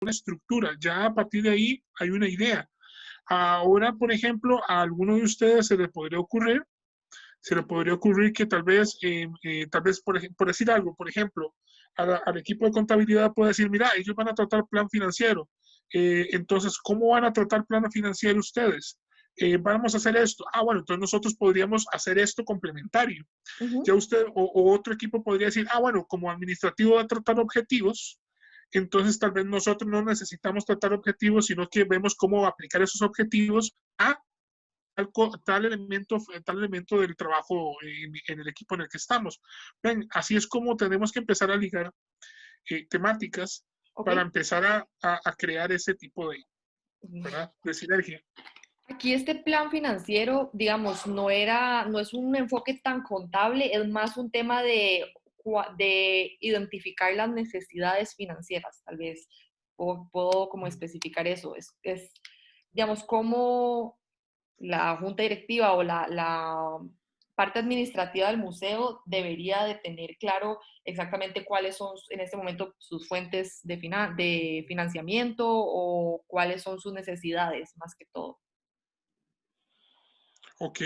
una estructura, ya a partir de ahí hay una idea. Ahora, por ejemplo, a alguno de ustedes se le podría ocurrir que tal vez por decir algo, por ejemplo, al equipo de contabilidad puede decir, mira, ellos van a tratar plan financiero. Entonces, ¿cómo van a tratar plan financiero ustedes? Vamos a hacer esto. Bueno, entonces nosotros podríamos hacer esto complementario. Ya usted o otro equipo podría decir, bueno, como administrativo va a tratar objetivos, entonces tal vez nosotros no necesitamos tratar objetivos, sino que vemos cómo aplicar esos objetivos a tal elemento del trabajo en el equipo en el que estamos. Ven, así es como tenemos que empezar a ligar temáticas Ok. para empezar a crear ese tipo ¿verdad? De sinergia. Aquí este plan financiero, digamos, no es un enfoque tan contable, es más un tema de identificar las necesidades financieras, tal vez. Puedo como especificar eso. Digamos, cómo la junta directiva o la parte administrativa del museo debería de tener claro exactamente cuáles son en este momento sus fuentes de financiamiento o cuáles son sus necesidades, más que todo. Ok.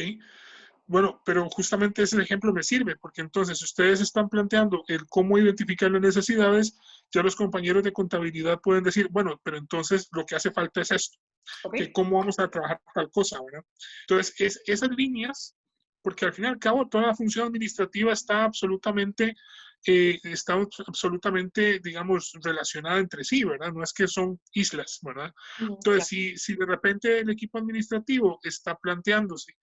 Bueno, pero justamente ese ejemplo me sirve, porque entonces ustedes están planteando el cómo identificar las necesidades, ya los compañeros de contabilidad pueden decir, bueno, pero entonces lo que hace falta es esto, ¿Ok? que cómo vamos a trabajar tal cosa, ¿verdad? Entonces, esas líneas, porque al fin y al cabo toda la función administrativa está absolutamente, digamos, relacionada entre sí, ¿verdad? No es que son islas, ¿verdad? Entonces, Claro. si de repente el equipo administrativo está planteándose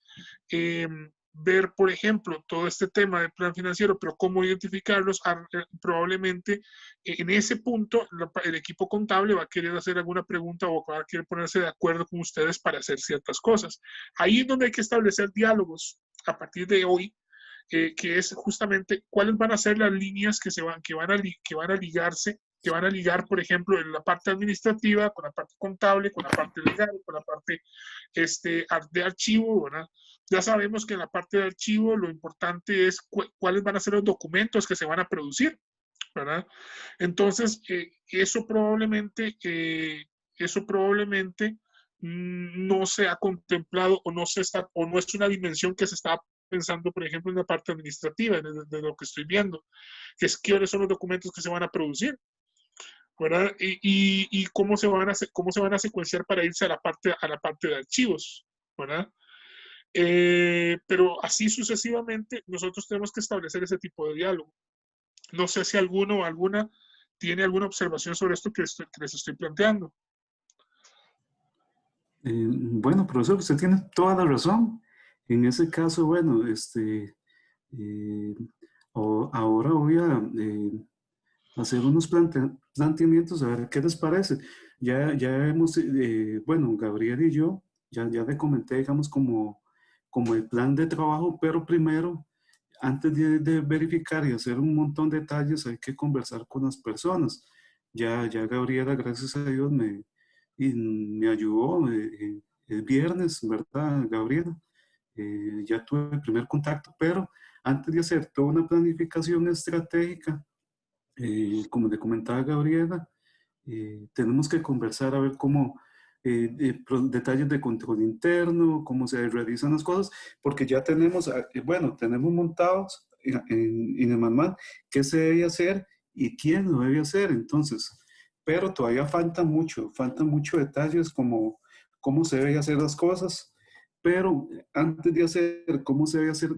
eh, ver, por ejemplo, todo este tema de plan financiero, pero cómo identificarlos, probablemente en ese punto el equipo contable va a querer hacer alguna pregunta o va a querer ponerse de acuerdo con ustedes para hacer ciertas cosas. Ahí es donde hay que establecer diálogos a partir de hoy, que es justamente cuáles van a ser las líneas que van a ligarse, que van a ligar, por ejemplo, en la parte administrativa, con la parte contable, con la parte legal, con la parte de archivo, ¿verdad? Ya sabemos que en la parte de archivo lo importante es cuáles van a ser los documentos que se van a producir, ¿verdad? Entonces, eso probablemente no se ha contemplado o no es una dimensión que se está pensando, por ejemplo, en la parte administrativa, de lo que estoy viendo, que es cuáles son los documentos que se van a producir, ¿verdad? Y cómo se van a secuenciar para irse a la parte de archivos, ¿verdad? Pero así sucesivamente, nosotros tenemos que establecer ese tipo de diálogo. No sé si alguno o alguna tiene alguna observación sobre esto que les estoy planteando. Bueno, profesor, usted tiene toda la razón. En ese caso, bueno, eh, ahora voy a hacer unos planteamientos, a ver qué les parece. Ya hemos, bueno, Gabriel y yo, ya le comenté, digamos, como el plan de trabajo, pero primero, antes de verificar y hacer un montón de detalles, hay que conversar con las personas. Ya Gabriela, gracias a Dios, me ayudó el viernes, ¿verdad, Gabriela? Ya tuve el primer contacto, pero antes de hacer toda una planificación estratégica, como le comentaba Gabriela, tenemos que conversar a ver cómo, detalles de control interno, cómo se realizan las cosas, porque ya tenemos, bueno, tenemos montados en el manual qué se debe hacer y quién lo debe hacer, entonces, pero todavía faltan mucho detalles como cómo se debe hacer las cosas, pero antes de hacer cómo se debe hacer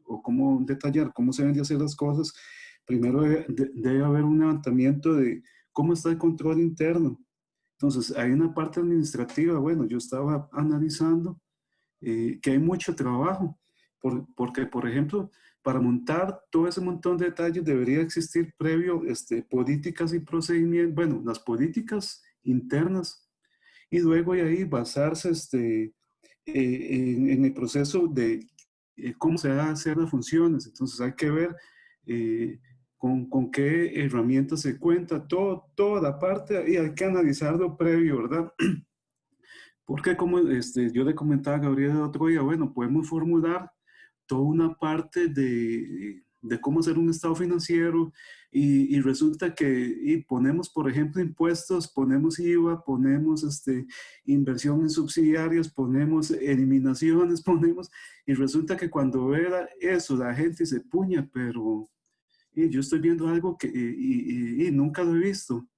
o cómo detallar cómo se deben de hacer las cosas, primero debe haber un levantamiento de cómo está el control interno. Entonces, hay una parte administrativa, bueno, yo estaba analizando que hay mucho trabajo, porque, por ejemplo, para montar todo ese montón de detalles debería existir previo políticas y procedimientos, bueno, las políticas internas, y luego de ahí basarse en el proceso de cómo se van a hacer las funciones. Entonces hay que ver eh, con qué herramientas se cuenta, toda la parte, y hay que analizarlo previo, ¿verdad? Porque como yo le comentaba a Gabriel el otro día, bueno, podemos formular toda una parte de cómo hacer un estado financiero, Y resulta que ponemos, por ejemplo, impuestos, ponemos IVA, ponemos inversión en subsidiarios, ponemos eliminaciones, ponemos, y resulta que cuando vea eso, la gente se puña, pero yo estoy viendo algo que nunca lo he visto.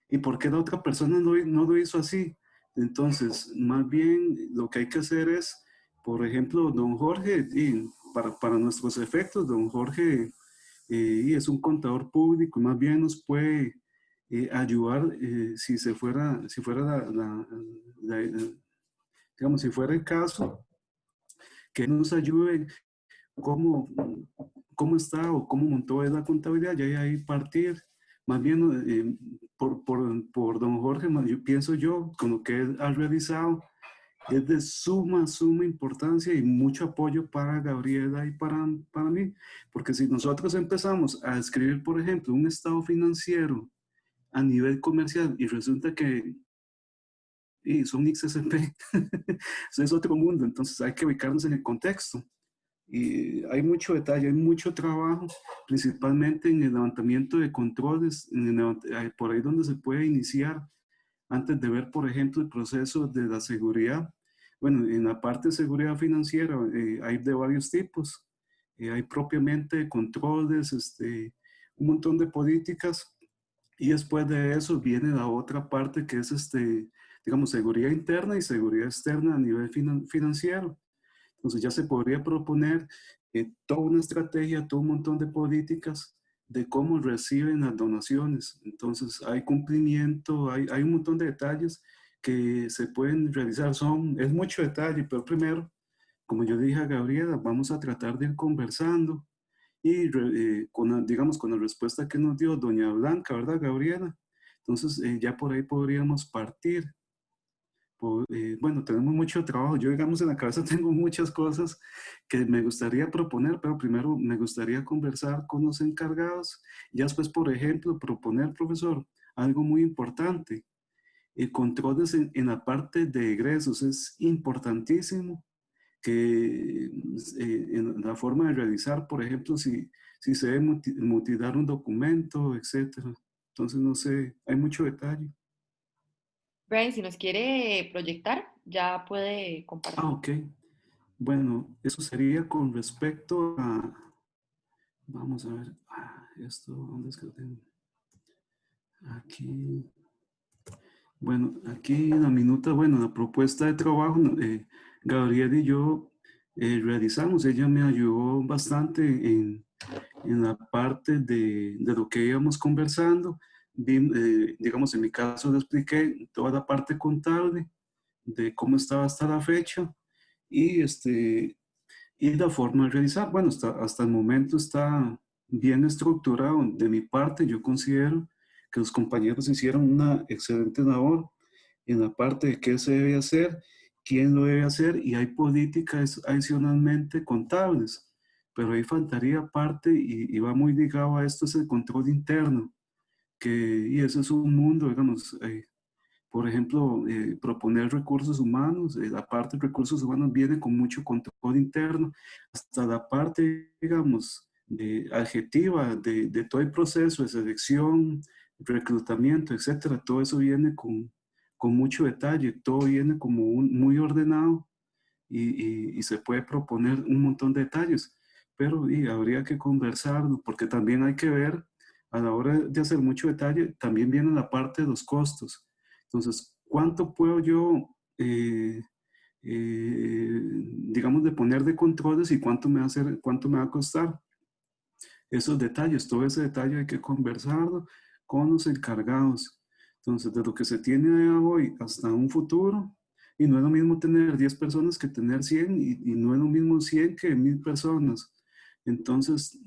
¿Y por qué la otra persona no lo hizo así? Entonces, más bien lo que hay que hacer es, por ejemplo, don Jorge, para nuestros efectos, don Jorge es un contador público, más bien nos puede ayudar si fuera digamos, si fuera el caso, que nos ayude cómo, cómo está o cómo montó la contabilidad, y ahí partir. Más bien, por don Jorge, pienso yo, con lo que él ha realizado, es de suma importancia y mucho apoyo para Gabriela y para mí. Porque si nosotros empezamos a escribir, por ejemplo, un estado financiero a nivel comercial y resulta que son XSP, eso es otro mundo, entonces hay que ubicarnos en el contexto. Y hay mucho detalle, hay mucho trabajo, principalmente en el levantamiento de controles, por ahí donde se puede iniciar antes de ver, por ejemplo, el proceso de la seguridad. Bueno, en la parte de seguridad financiera hay de varios tipos. Hay propiamente controles, un montón de políticas, y después de eso viene la otra parte que es, digamos, seguridad interna y seguridad externa a nivel financiero. Entonces ya se podría proponer toda una estrategia, todo un montón de políticas de cómo reciben las donaciones. Entonces hay cumplimiento, hay un montón de detalles que se pueden realizar. Es mucho detalle, pero primero, como yo dije a Gabriela, vamos a tratar de ir conversando y digamos, con la respuesta que nos dio doña Blanca, ¿verdad, Gabriela? Entonces ya por ahí podríamos partir. Bueno, tenemos mucho trabajo. Yo, digamos, en la cabeza tengo muchas cosas que me gustaría proponer, pero primero me gustaría conversar con los encargados. Y después, por ejemplo, proponer, profesor, algo muy importante. Controles en la parte de egresos es importantísimo, que en la forma de realizar, por ejemplo, si se debe mutilar un documento, etcétera. Entonces, no sé, hay mucho detalle. Brian, si nos quiere proyectar, ya puede compartir. Ah, ok. Bueno, eso sería con respecto a, vamos a ver, esto, ¿dónde es que lo tengo? Aquí, bueno, aquí la minuta, bueno, la propuesta de trabajo, Gabriel y yo realizamos, ella me ayudó bastante en la parte de lo que íbamos conversando. Digamos, en mi caso le expliqué toda la parte contable de cómo estaba hasta la fecha y y la forma de realizar. Bueno, hasta el momento está bien estructurado. De mi parte, yo considero que los compañeros hicieron una excelente labor en la parte de qué se debe hacer, quién lo debe hacer, y hay políticas adicionalmente contables. Pero ahí faltaría parte, y va muy ligado a esto, es el control interno, y ese es un mundo, digamos, por ejemplo, proponer recursos humanos, la parte de recursos humanos viene con mucho control interno, hasta la parte, digamos, adjetiva de todo el proceso de selección, reclutamiento, etcétera. Todo eso viene con mucho detalle, todo viene como muy ordenado y se puede proponer un montón de detalles, pero habría que conversarlo, porque también hay que ver, a la hora de hacer mucho detalle, también viene la parte de los costos. Entonces, ¿cuánto puedo yo, digamos, de poner de controles y cuánto me va a costar? Esos detalles, todo ese detalle hay que conversarlo con los encargados. Entonces, de lo que se tiene hoy hasta un futuro, y no es lo mismo tener 10 personas que tener 100, y no es lo mismo 100 que 1000 personas. Entonces,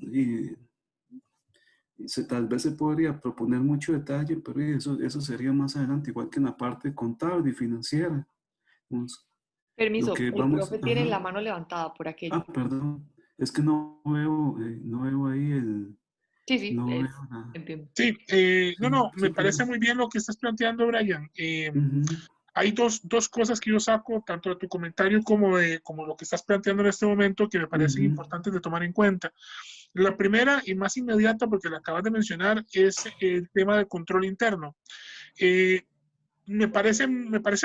tal vez se podría proponer mucho detalle, pero eso sería más adelante, igual que en la parte contable y financiera. Entonces, lo Permiso, que el vamos, profe tiene ajá. la mano levantada por aquello. Perdón, es que no veo ahí Sí, sí, no veo nada. entiendo. Sí, Sí, no, sí, me parece perdón. muy bien lo que estás planteando, Brian. Ujú. Hay dos cosas que yo saco, tanto de tu comentario como lo que estás planteando en este momento, que me parecen Ujú. importantes de tomar en cuenta. La primera y más inmediata, porque la acabas de mencionar, es el tema del control interno. Eh, me parece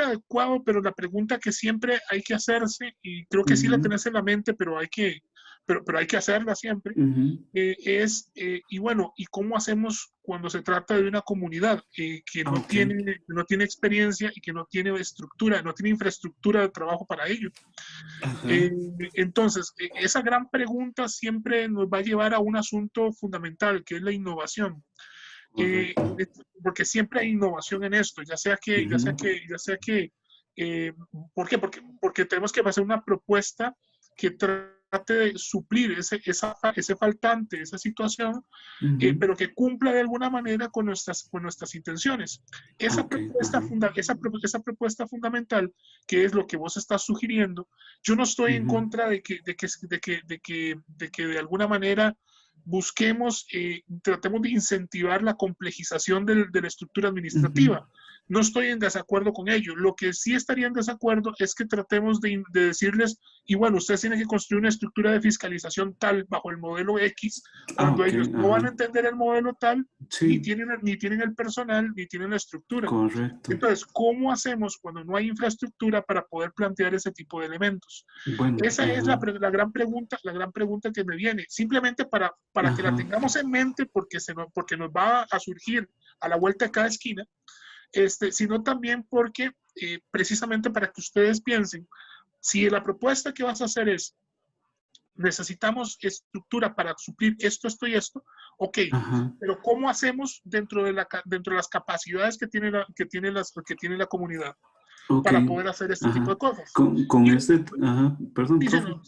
adecuado, pero la pregunta que siempre hay que hacerse, y creo que sí la Ujú, tenés en la mente, pero hay que hacerla siempre, ujú. y bueno, ¿y cómo hacemos cuando se trata de una comunidad que Ah, ok. no tiene experiencia y que no tiene estructura, no tiene infraestructura de trabajo para ello? Eh, Ajá. entonces, esa gran pregunta siempre nos va a llevar a un asunto fundamental, que es la innovación. Eh, Correcto. porque siempre hay innovación en esto, Ujú, ya sea que, ¿por qué? Porque tenemos que hacer una propuesta que trate de suplir ese faltante, esa situación, ujú. pero que cumpla de alguna manera con nuestras intenciones. Ah, Esa ok. propuesta, Ajá. esa propuesta fundamental, que es lo que vos estás sugiriendo, yo no estoy en Ujú, contra de que de alguna manera busquemos, tratemos de incentivar la complejización de la estructura ujú. administrativa. No estoy en desacuerdo con ello. Lo que sí estaría en desacuerdo es que tratemos de decirles, y bueno, ustedes tienen que construir una estructura de fiscalización tal bajo el modelo X, Ah, cuando ok. ellos no van a Ajá. entender el modelo tal, Sí, ni tienen el personal, ni tienen la estructura. correcto. Entonces, ¿cómo hacemos cuando no hay infraestructura para poder plantear ese tipo de elementos? Bueno, Esa es ajá. la gran pregunta que me viene, simplemente para que la Ajá. tengamos en mente, porque nos va a surgir a la vuelta de cada esquina, sino también porque precisamente para que ustedes piensen, si la propuesta que vas a hacer es necesitamos estructura para suplir esto y esto, ok, Ajá. pero ¿cómo hacemos dentro de las capacidades que tiene la comunidad Ok. para poder hacer este tipo Ajá. de cosas? Con Y este, ajá. Perdón, dice, profe. no,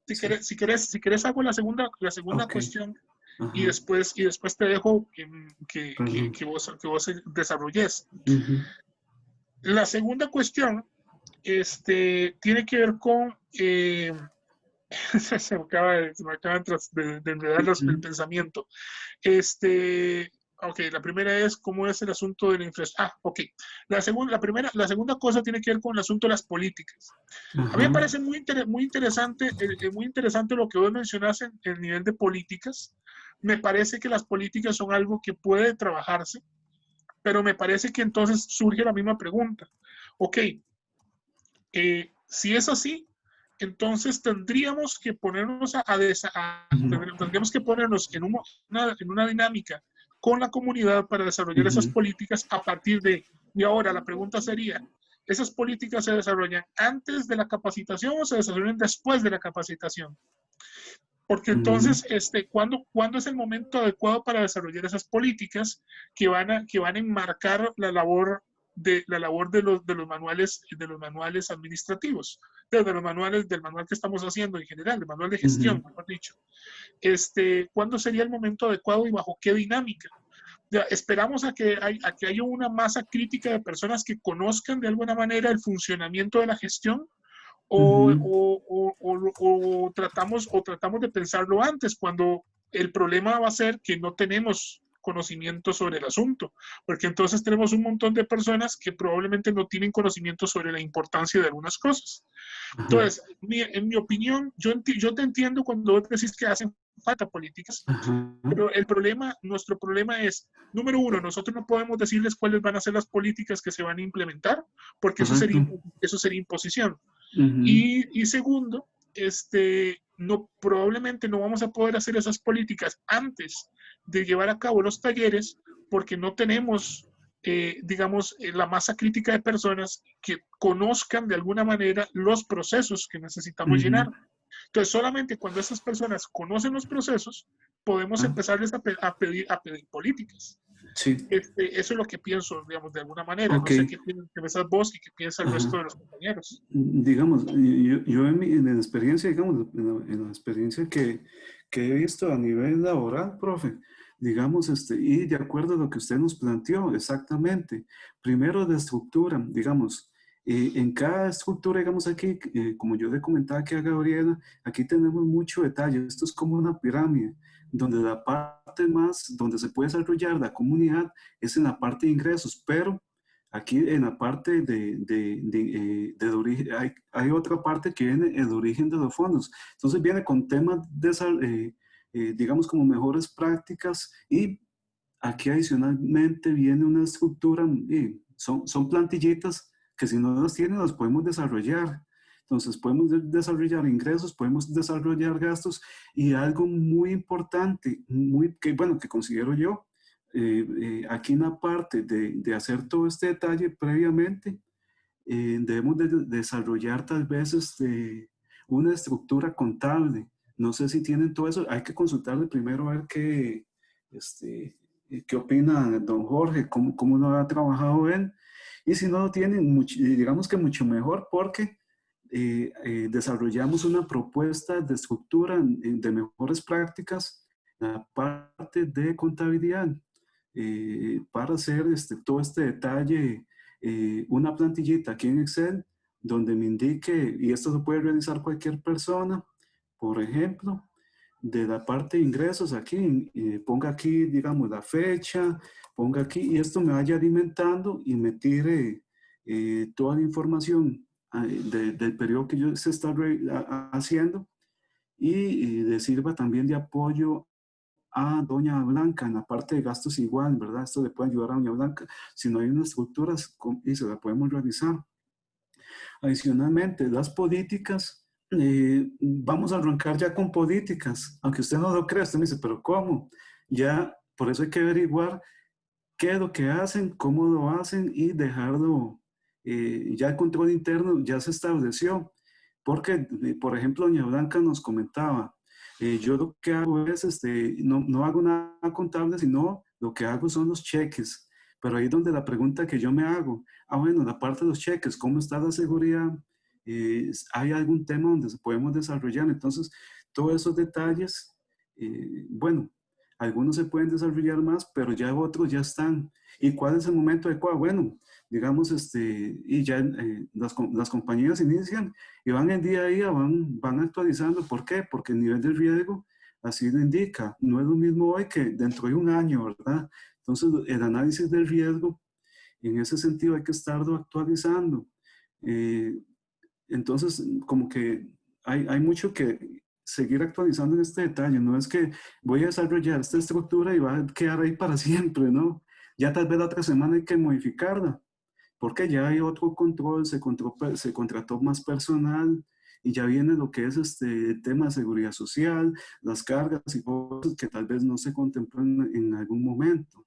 Sí. si querés hago la segunda Ok. cuestión Ajá. y después te dejo Perdón. que vos desarrolles. Ujú, La segunda cuestión tiene que ver con se me acaba de enredar el ujú. pensamiento. Este, ok, la primera es cómo es el asunto de la infraestructura. Ah, ok. La segunda cosa tiene que ver con el asunto de las políticas. A mí me Ajá. parece muy interesante lo que vos mencionas en el nivel de políticas. Me parece que las políticas son algo que puede trabajarse, pero me parece que entonces surge la misma pregunta. Ok, si es así, entonces tendríamos que ponernos Ujú, tendríamos que ponernos en una dinámica con la comunidad para desarrollar esas ujú, políticas a partir y ahora la pregunta sería, ¿esas políticas se desarrollan antes de la capacitación o se desarrollan después de la capacitación? Porque ujú, entonces, ¿cuándo es el momento adecuado para desarrollar esas políticas que van a enmarcar la labor de los manuales administrativos, del manual que estamos haciendo en general, del manual de ujú, gestión, mejor dicho? ¿Cuándo sería el momento adecuado y bajo qué dinámica? Ya, esperamos a que haya una masa crítica de personas que conozcan de alguna manera el funcionamiento de la gestión ujú, o tratamos de pensarlo antes, cuando el problema va a ser que no tenemos conocimiento sobre el asunto, porque entonces tenemos un montón de personas que probablemente no tienen conocimiento sobre la importancia de algunas cosas. ajá, Entonces, en mi opinión, yo te entiendo cuando vos decís que hacen falta políticas, ajá, pero nuestro problema es, número uno, nosotros no podemos decirles cuáles van a ser las políticas que se van a implementar, porque correcto. eso sería imposición. Ujú, Y segundo, probablemente no vamos a poder hacer esas políticas antes de llevar a cabo los talleres porque no tenemos, digamos, la masa crítica de personas que conozcan de alguna manera los procesos que necesitamos ujú, llenar. Entonces, solamente cuando esas personas conocen los procesos, podemos ah, empezarles a pedir políticas. sí, Eso es lo que pienso, digamos, de alguna manera. ok, No sé qué piensas vos y qué piensa el resto ajá. de los compañeros. Digamos, yo en la experiencia, digamos, en la experiencia que he visto a nivel laboral, profe, digamos, y de acuerdo a lo que usted nos planteó, exactamente, primero de estructura, digamos, en cada estructura, digamos aquí, como yo le comentaba aquí a Gabriela, aquí tenemos mucho detalle, esto es como una pirámide, donde la parte más, donde se puede desarrollar la comunidad es en la parte de ingresos, pero aquí en la parte del origen, hay otra parte que viene el origen de los fondos. Entonces viene con temas digamos, como mejores prácticas, y aquí adicionalmente viene una estructura, y son plantillitas que si no las tienen las podemos desarrollar. Entonces podemos desarrollar ingresos, podemos desarrollar gastos, y algo muy importante, bueno, que considero yo, aquí en la parte de hacer todo este detalle previamente, debemos de desarrollar tal vez una estructura contable. No sé si tienen todo eso, hay que consultarle primero a ver qué opina don Jorge, cómo lo ha trabajado él. Y si no lo tienen, digamos que mucho mejor, porque desarrollamos una propuesta de estructura de mejores prácticas en la parte de contabilidad, para hacer todo este detalle, una plantillita aquí en Excel donde me indique, y esto lo puede realizar cualquier persona, por ejemplo, de la parte de ingresos aquí, ponga aquí, digamos, la fecha, ponga aquí, y esto me vaya alimentando y me tire toda la información del periodo que yo se está haciendo, y le sirva también de apoyo a doña Blanca en la parte de gastos igual, ¿verdad? Esto le puede ayudar a doña Blanca. Si no hay unas estructuras, y se la podemos realizar. Adicionalmente, las políticas, vamos a arrancar ya con políticas, aunque usted no lo crea, usted me dice, pero ¿cómo? Ya, por eso hay que averiguar qué es lo que hacen, cómo lo hacen, y dejarlo, ya el control interno ya se estableció. Porque, por ejemplo, doña Blanca nos comentaba, yo lo que hago es, no hago nada contable, sino lo que hago son los cheques. Pero ahí es donde la pregunta que yo me hago, bueno, la parte de los cheques, ¿cómo está la seguridad? ¿Hay algún tema donde se podemos desarrollar? Entonces, todos esos detalles, bueno, algunos se pueden desarrollar más, pero ya otros ya están. ¿Y cuál es el momento adecuado? Bueno, digamos, y ya las compañías inician y van en día a día, van actualizando. ¿Por qué? Porque el nivel de riesgo así lo indica. No es lo mismo hoy que dentro de un año, ¿verdad? Entonces, el análisis del riesgo, en ese sentido, hay que estarlo actualizando. Eh, entonces, como que hay mucho que seguir actualizando en este detalle. No es que voy a desarrollar esta estructura y va a quedar ahí para siempre, ¿no? Ya tal vez la otra semana hay que modificarla, porque ya hay otro control, se contrató más personal, y ya viene lo que es el tema de seguridad social, las cargas y cosas que tal vez no se contemplan en algún momento.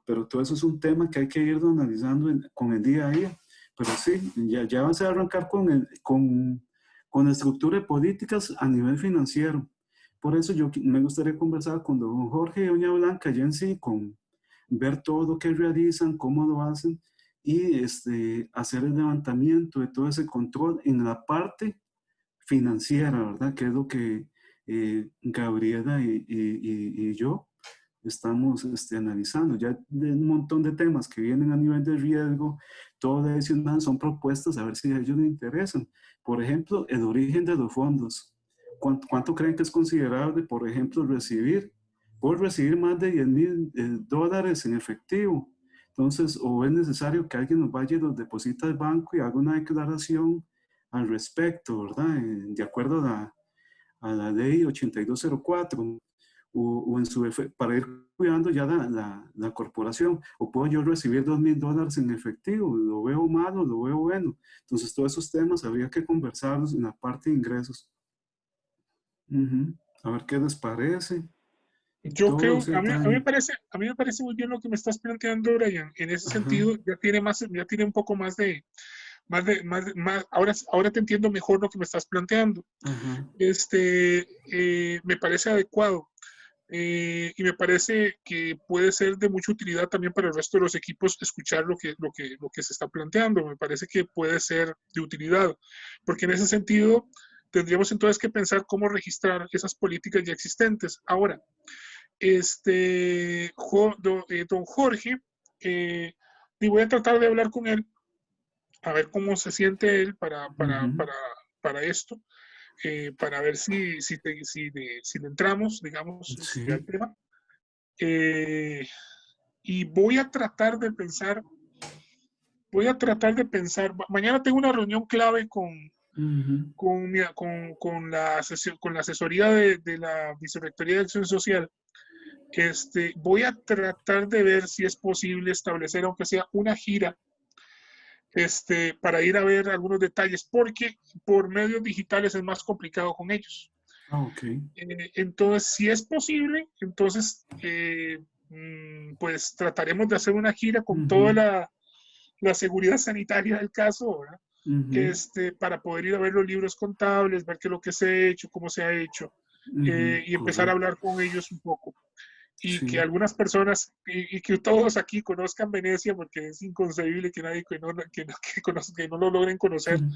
Pero todo eso es un tema que hay que irlo analizando con el día a día. Pero sí, ya vamos a arrancar con la estructura de políticas a nivel financiero. Por eso yo me gustaría conversar con don Jorge y doña Blanca, ya en sí, con ver todo lo que realizan, cómo lo hacen, y hacer el levantamiento de todo ese control en la parte financiera, ¿verdad? Que es lo que Gabriela y yo estamos analizando. Ya de un montón de temas que vienen a nivel de riesgo, todo adicional, son propuestas a ver si a ellos les interesan. Por ejemplo, el origen de los fondos. ¿Cuánto creen que es considerable, por ejemplo, por recibir más de $10,000 en efectivo? Entonces, o es necesario que alguien nos vaya y los deposite al banco y haga una declaración al respecto, ¿verdad? De acuerdo a la ley 8204, o en para ir cuidando ya la corporación. O puedo yo recibir $2,000 en efectivo, lo veo malo, lo veo bueno. Entonces, todos esos temas habría que conversarlos en la parte de ingresos. A ver qué les parece. Yo Todo creo, ese a mí detalle. me parece muy bien lo que me estás planteando, Brian. En ese Ajá, sentido, ya tiene un poco ahora te entiendo mejor lo que me estás planteando. ajá. Me parece adecuado. Y me parece que puede ser de mucha utilidad también para el resto de los equipos escuchar lo que se está planteando. Me parece que puede ser de utilidad, porque en ese sentido tendríamos entonces que pensar cómo registrar esas políticas ya existentes. Ahora, don Jorge, y voy a tratar de hablar con él, a ver cómo se siente él Ujú. para esto, para ver si le entramos, digamos, al Sí. tema. Y voy a tratar de pensar, mañana tengo una reunión clave Ujú. con la asesoría de la Vicerrectoría de Acción Social, voy a tratar de ver si es posible establecer, aunque sea una gira, para ir a ver algunos detalles, porque por medios digitales es más complicado con ellos. Ah, ok. Entonces, si es posible, entonces, pues trataremos de hacer una gira con toda Ujú, la seguridad sanitaria del caso, ¿verdad? ujú, Para poder ir a ver los libros contables, ver qué es lo que se ha hecho, cómo se ha hecho, ujú, y empezar a correcto. hablar con ellos un poco. Y que Sí. algunas personas, y que todos aquí conozcan Venecia, porque es inconcebible que nadie que no lo logren conocer. Ujú,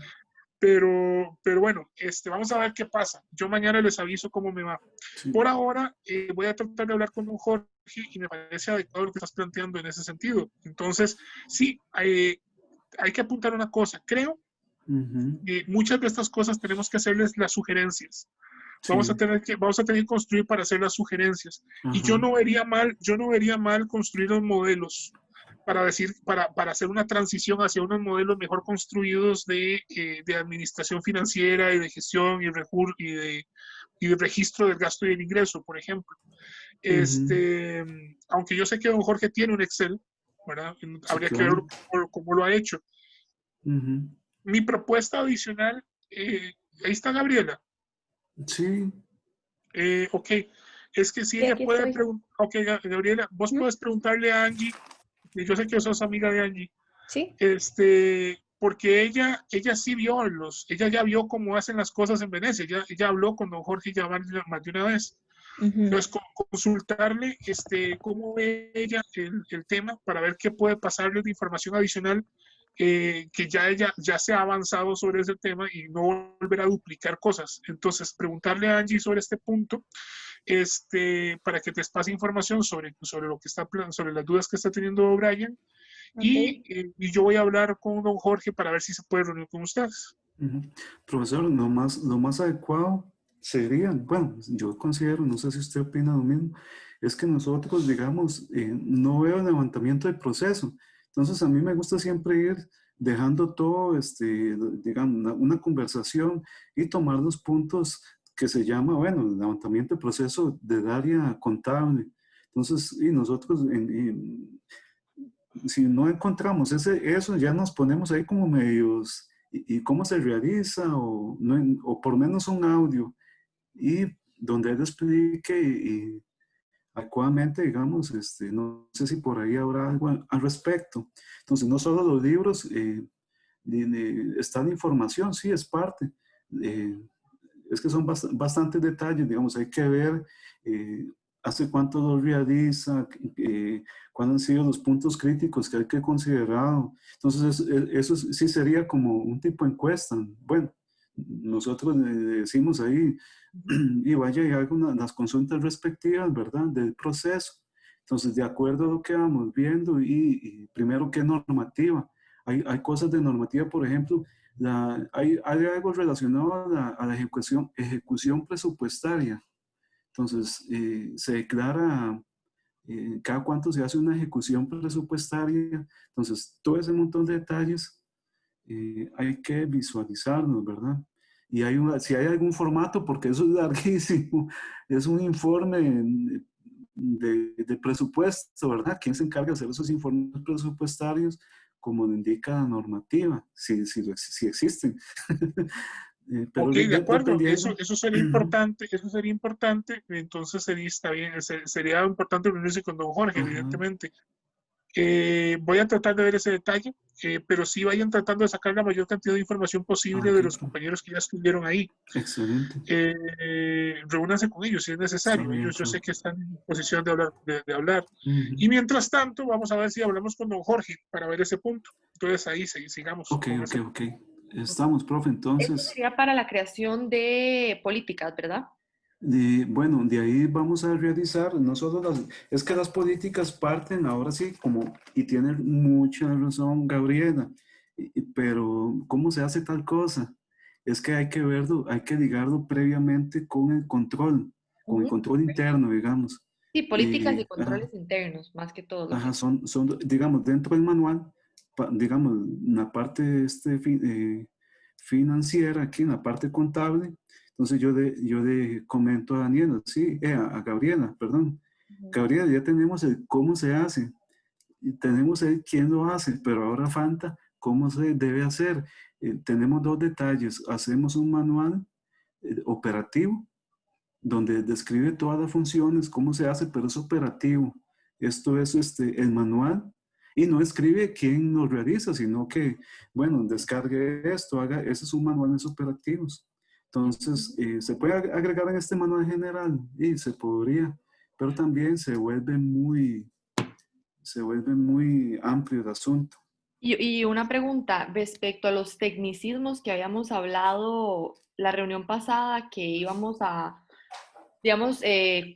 Pero bueno, vamos a ver qué pasa. Yo mañana les aviso cómo me va. sí. Por ahora, voy a tratar de hablar con don Jorge y me parece adecuado lo que estás planteando en ese sentido. Entonces, sí, hay que apuntar una cosa. Creo Ujú, que muchas de estas cosas tenemos que hacerles las sugerencias. sí. Vamos a tener que construir para hacer las sugerencias. Y Ajá. yo no vería mal construir los modelos para hacer una transición hacia unos modelos mejor construidos de administración financiera y de gestión y de registro del gasto y del ingreso, por ejemplo. Ujú, Aunque yo sé que don Jorge tiene un Excel, ¿verdad? sí, Habría que ver claro. cómo lo ha hecho. Ujú, Mi propuesta adicional, ahí está Gabriela. sí. Ok, es que si Sí, ella aquí puede estoy. preguntar, ok, Gabriela, vos Ujú. puedes preguntarle a Angie, que yo sé que sos amiga de Angie, Sí. porque ella sí vio ella ya vio cómo hacen las cosas en Venecia, ella habló con don Jorge ya más de una vez. Ujú. Entonces, consultarle cómo ve ella el tema para ver qué puede pasarle de información adicional, que ya ella ya se ha avanzado sobre ese tema y no volver a duplicar cosas. Entonces, preguntarle a Angie sobre este punto, para que te pase información sobre lo que sobre las dudas que está teniendo Brian, Ok. y yo voy a hablar con don Jorge para ver si se puede reunir con ustedes. Ujú. Profesor, lo más adecuado sería, bueno, yo considero, no sé si usted opina lo mismo, es que nosotros, digamos, no veo levantamiento de proceso. Entonces, a mí me gusta siempre ir dejando todo, digamos, una conversación y tomar los puntos que se llama, bueno, levantamiento de proceso del área contable. Entonces, y nosotros, si no encontramos eso, ya nos ponemos ahí como medios, y cómo se realiza, o, no, o por lo menos un audio, y donde él explique y adecuadamente, digamos, no sé si por ahí habrá algo al respecto. Entonces, no solo los libros, está la información, sí, es parte. eh, es que son bastantes detalles, digamos, hay que ver eh, hace cuánto lo realiza, cuáles han sido los puntos críticos que hay que considerar. Entonces, eso sí sería como un tipo de encuesta. Bueno, nosotros le decimos ahí, y vaya y haga las consultas respectivas, ¿verdad?, del proceso. Entonces, de acuerdo a lo que vamos viendo, y primero, ¿qué normativa? Hay cosas de normativa, por ejemplo, hay algo relacionado a la ejecución presupuestaria. Entonces, se declara cada cuánto se hace una ejecución presupuestaria. Entonces, todo ese montón de detalles hay que visualizarlos, ¿verdad? Y si hay algún formato, porque eso es larguísimo, es un informe de presupuesto, ¿verdad? ¿Quién se encarga de hacer esos informes presupuestarios como lo indica la normativa? Si existen. Pero Ok, de acuerdo, dependiendo. eso sería importante, entonces está bien, sería importante reunirse con don Jorge, Ajá, evidentemente. Voy a tratar de ver ese detalle, pero sí vayan tratando de sacar la mayor cantidad de información posible de ok, los compañeros que ya estuvieron ahí. excelente. Reúnanse con ellos si es Está necesario, bien, ellos yo profe. sé que están en posición de hablar. De hablar. Ujú. Y mientras tanto, vamos a ver si hablamos con don Jorge para ver ese punto. Entonces ahí sigamos Ok, con ok, ese ok. punto. Estamos, profe, Esto entonces. sería para la creación de políticas, ¿verdad? Bueno, de ahí vamos a realizar no solo es que las políticas parten ahora sí, como, y tiene mucha razón Gabriela, pero ¿cómo se hace tal cosa? Es que hay que verlo, hay que ligarlo previamente con el Ujú. control interno, digamos. Sí, políticas y Y, controles internos, más que todo lo ajá, que... digamos, dentro del manual, digamos, la parte financiera, aquí en la parte contable. Entonces yo le comento a Daniela, sí, a Gabriela, perdón. Gabriela, ya tenemos el cómo se hace, y tenemos el quién lo hace, pero ahora falta cómo se debe hacer. Tenemos dos detalles, hacemos un manual operativo donde describe todas las funciones, cómo se hace, pero es operativo. Esto es el manual y no escribe quién lo realiza, sino que, bueno, descargue esto, haga, ese es un manual de operativos. Entonces, se puede agregar en este manual general y se podría, pero también se vuelve muy amplio el asunto. Y una pregunta respecto a los tecnicismos que habíamos hablado la reunión pasada, que íbamos a, digamos,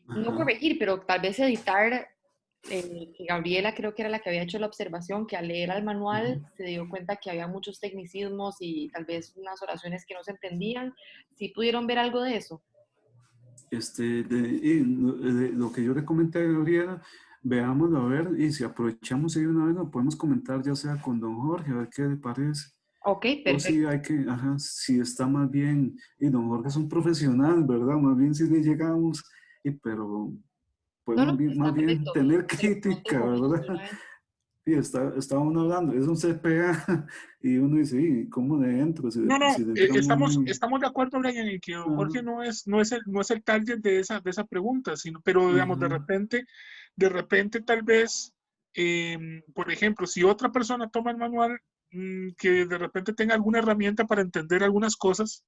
no Ajá. corregir, pero tal vez editar, que Gabriela creo que era la que había hecho la observación, que al leer el manual Ujú. se dio cuenta que había muchos tecnicismos y tal vez unas oraciones que no se entendían. ¿Sí pudieron ver algo de eso? Lo que yo le comenté a Gabriela, veámoslo a ver y si aprovechamos y de una vez lo podemos comentar ya sea con don Jorge, a ver qué le parece. Ok, O si perfecto. hay que, ajá, si está más bien, y don Jorge es un profesional, ¿verdad? Más bien si le llegamos, pero No, no, podemos más está bien perfecto. tener Me lo pregunto crítica, con ellos de ¿verdad? una vez. Y está uno hablando, es un CPA, y uno dice, ¿y cómo le entro? No, no, Si le entramos muy... estamos de acuerdo, Brian, en que don Ajá, Jorge no es el target de esa pregunta, sino, pero digamos, ajá. de repente tal vez, por ejemplo, si otra persona toma el manual, que de repente tenga alguna herramienta para entender algunas cosas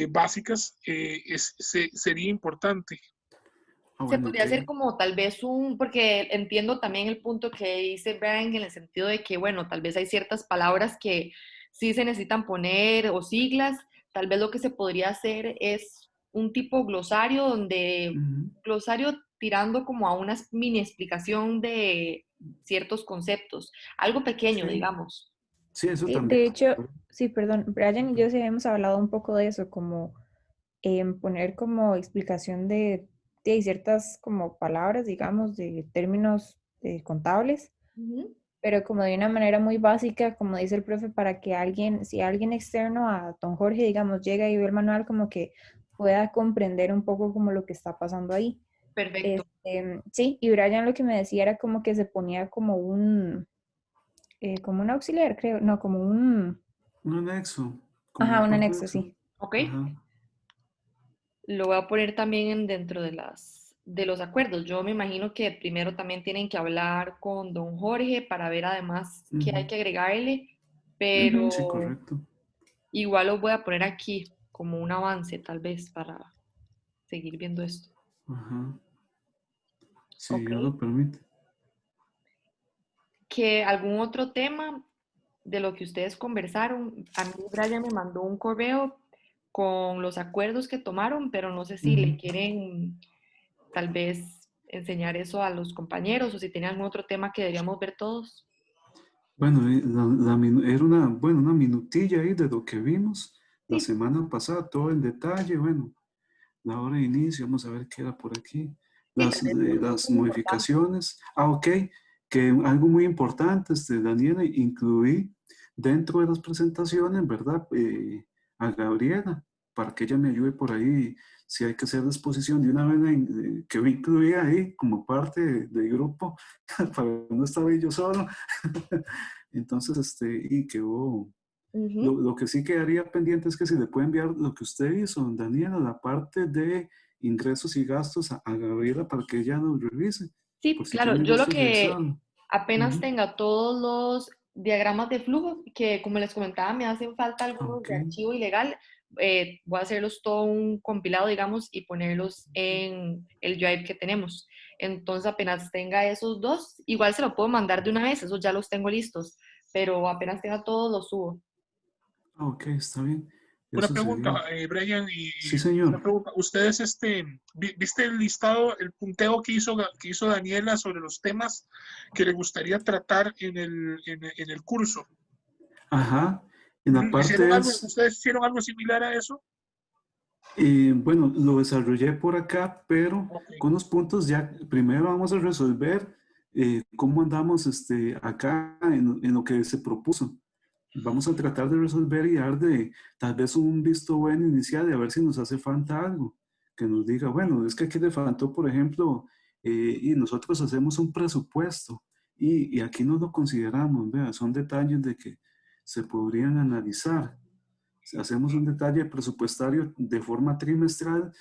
básicas, sería importante. Ah, Se bueno, podría ok. hacer como tal vez porque entiendo también el punto que dice Brian en el sentido de que, bueno, tal vez hay ciertas palabras que sí se necesitan poner o siglas, tal vez lo que se podría hacer es un tipo glosario Ujú. glosario tirando como a una mini explicación de ciertos conceptos, algo pequeño, Sí, digamos. sí, eso Sí, también. de hecho, sí, perdón, Brian y yo sí hemos hablado un poco de eso, como poner como explicación de ciertas como palabras, digamos, de términos contables, Ujú. pero como de una manera muy básica, como dice el profe, para que alguien, si alguien externo a don Jorge, digamos, llega y ve el manual, como que pueda comprender un poco como lo que está pasando ahí. Perfecto. Sí, y Brian lo que me decía era como que se ponía como un auxiliar, creo, no, como Un anexo, como ajá, la un parte de anexo, eso. sí. ¿Ok? Ajá. Lo voy a poner también dentro de los acuerdos. Yo me imagino que primero también tienen que hablar con don Jorge para ver además qué hay Ujú. que agregarle, Ujú. Sí, pero correcto. igual lo voy a poner aquí como un avance tal vez para seguir viendo esto. Ajá. Si ¿Ok? Dios lo permite. ¿Que algún otro tema de lo que ustedes conversaron? A mí Brian me mandó un correo con los acuerdos que tomaron, pero no sé si le Ujú. quieren tal vez enseñar eso a los compañeros o si tienen algún otro tema que deberíamos ver todos. Bueno, era una minutilla ahí de lo que vimos la Sí, semana pasada, todo el detalle, bueno, la hora de inicio, vamos a ver qué era por aquí. sí, tal vez los Las puntos importantes. modificaciones. Ah, ok, que algo muy importante, Daniela, incluí dentro de las presentaciones, ¿verdad? A Gabriela, para que ella me ayude por ahí, si hay que hacer la exposición de una vez que me incluía ahí como parte del grupo, para no estar ahí yo solo. Entonces, y quedó... Ujú. Lo que sí quedaría pendiente es que si le puede enviar lo que usted hizo, Daniela, la parte de ingresos y gastos a Gabriela para que ella nos revise, por Sí, si claro, tiene yo lo gusto en que revisarlo. apenas Ujú. tenga todos los diagramas de flujo, que como les comentaba, me hacen falta algunos Ok. de archivo ilegal, voy a hacerlos todo un compilado, digamos, y ponerlos en el Drive que tenemos. Entonces, apenas tenga esos dos, igual se lo puedo mandar de una vez, esos ya los tengo listos, pero apenas tenga todos los subo. Ah, ok, está bien. Una Eso pregunta, sería. Brian, Sí, y una señor. pregunta. ¿Ustedes viste el listado, el punteo que hizo Daniela sobre los temas que le gustaría tratar en el curso? Ajá. En la parte es, ¿Ustedes hicieron algo similar a eso? bueno, lo desarrollé por acá, pero Ok. con los puntos ya, primero vamos a resolver cómo andamos acá en lo que se propuso. vamos a tratar de resolver y dar de tal vez un visto bueno inicial de a ver si nos hace falta algo. Que nos diga, bueno, es que aquí le faltó, por ejemplo, y nosotros hacemos un presupuesto y aquí no lo consideramos, vea, son detalles de que se podrían analizar. Si hacemos un detalle presupuestario de forma trimestral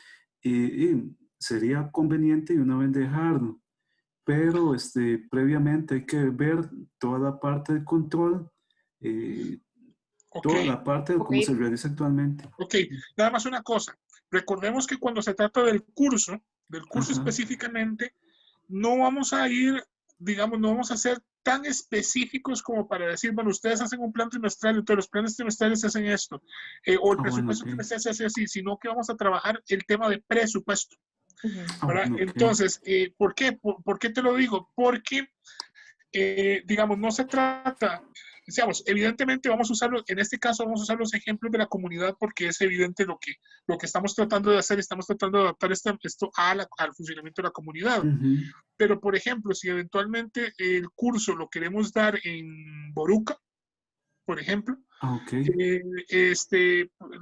y sería conveniente y una vez dejarlo. Pero previamente hay que ver toda la parte de control, eh, Ok, toda la parte de Ok, cómo se realiza actualmente. ok. Nada más una cosa. Recordemos que cuando se trata del curso Ajá. específicamente, no vamos a ir, digamos, no vamos a ser tan específicos como para decir, bueno, ustedes hacen un plan trimestral, entonces los planes trimestrales se hacen esto, o el Ah, bueno, presupuesto ok. trimestral se hace así, sino que vamos a trabajar el tema de presupuesto, ujú, Ah, ¿verdad? bueno, ok. Entonces, ¿por qué? ¿Por qué te lo digo? Porque digamos, no se trata, digamos, evidentemente vamos a usarlo, en este caso vamos a usar los ejemplos de la comunidad porque es evidente lo que estamos tratando de hacer, estamos tratando de adaptar esto al funcionamiento de la comunidad. Ujú. Pero, por ejemplo, si eventualmente el curso lo queremos dar en Boruca, por ejemplo, Ah, ok. eh,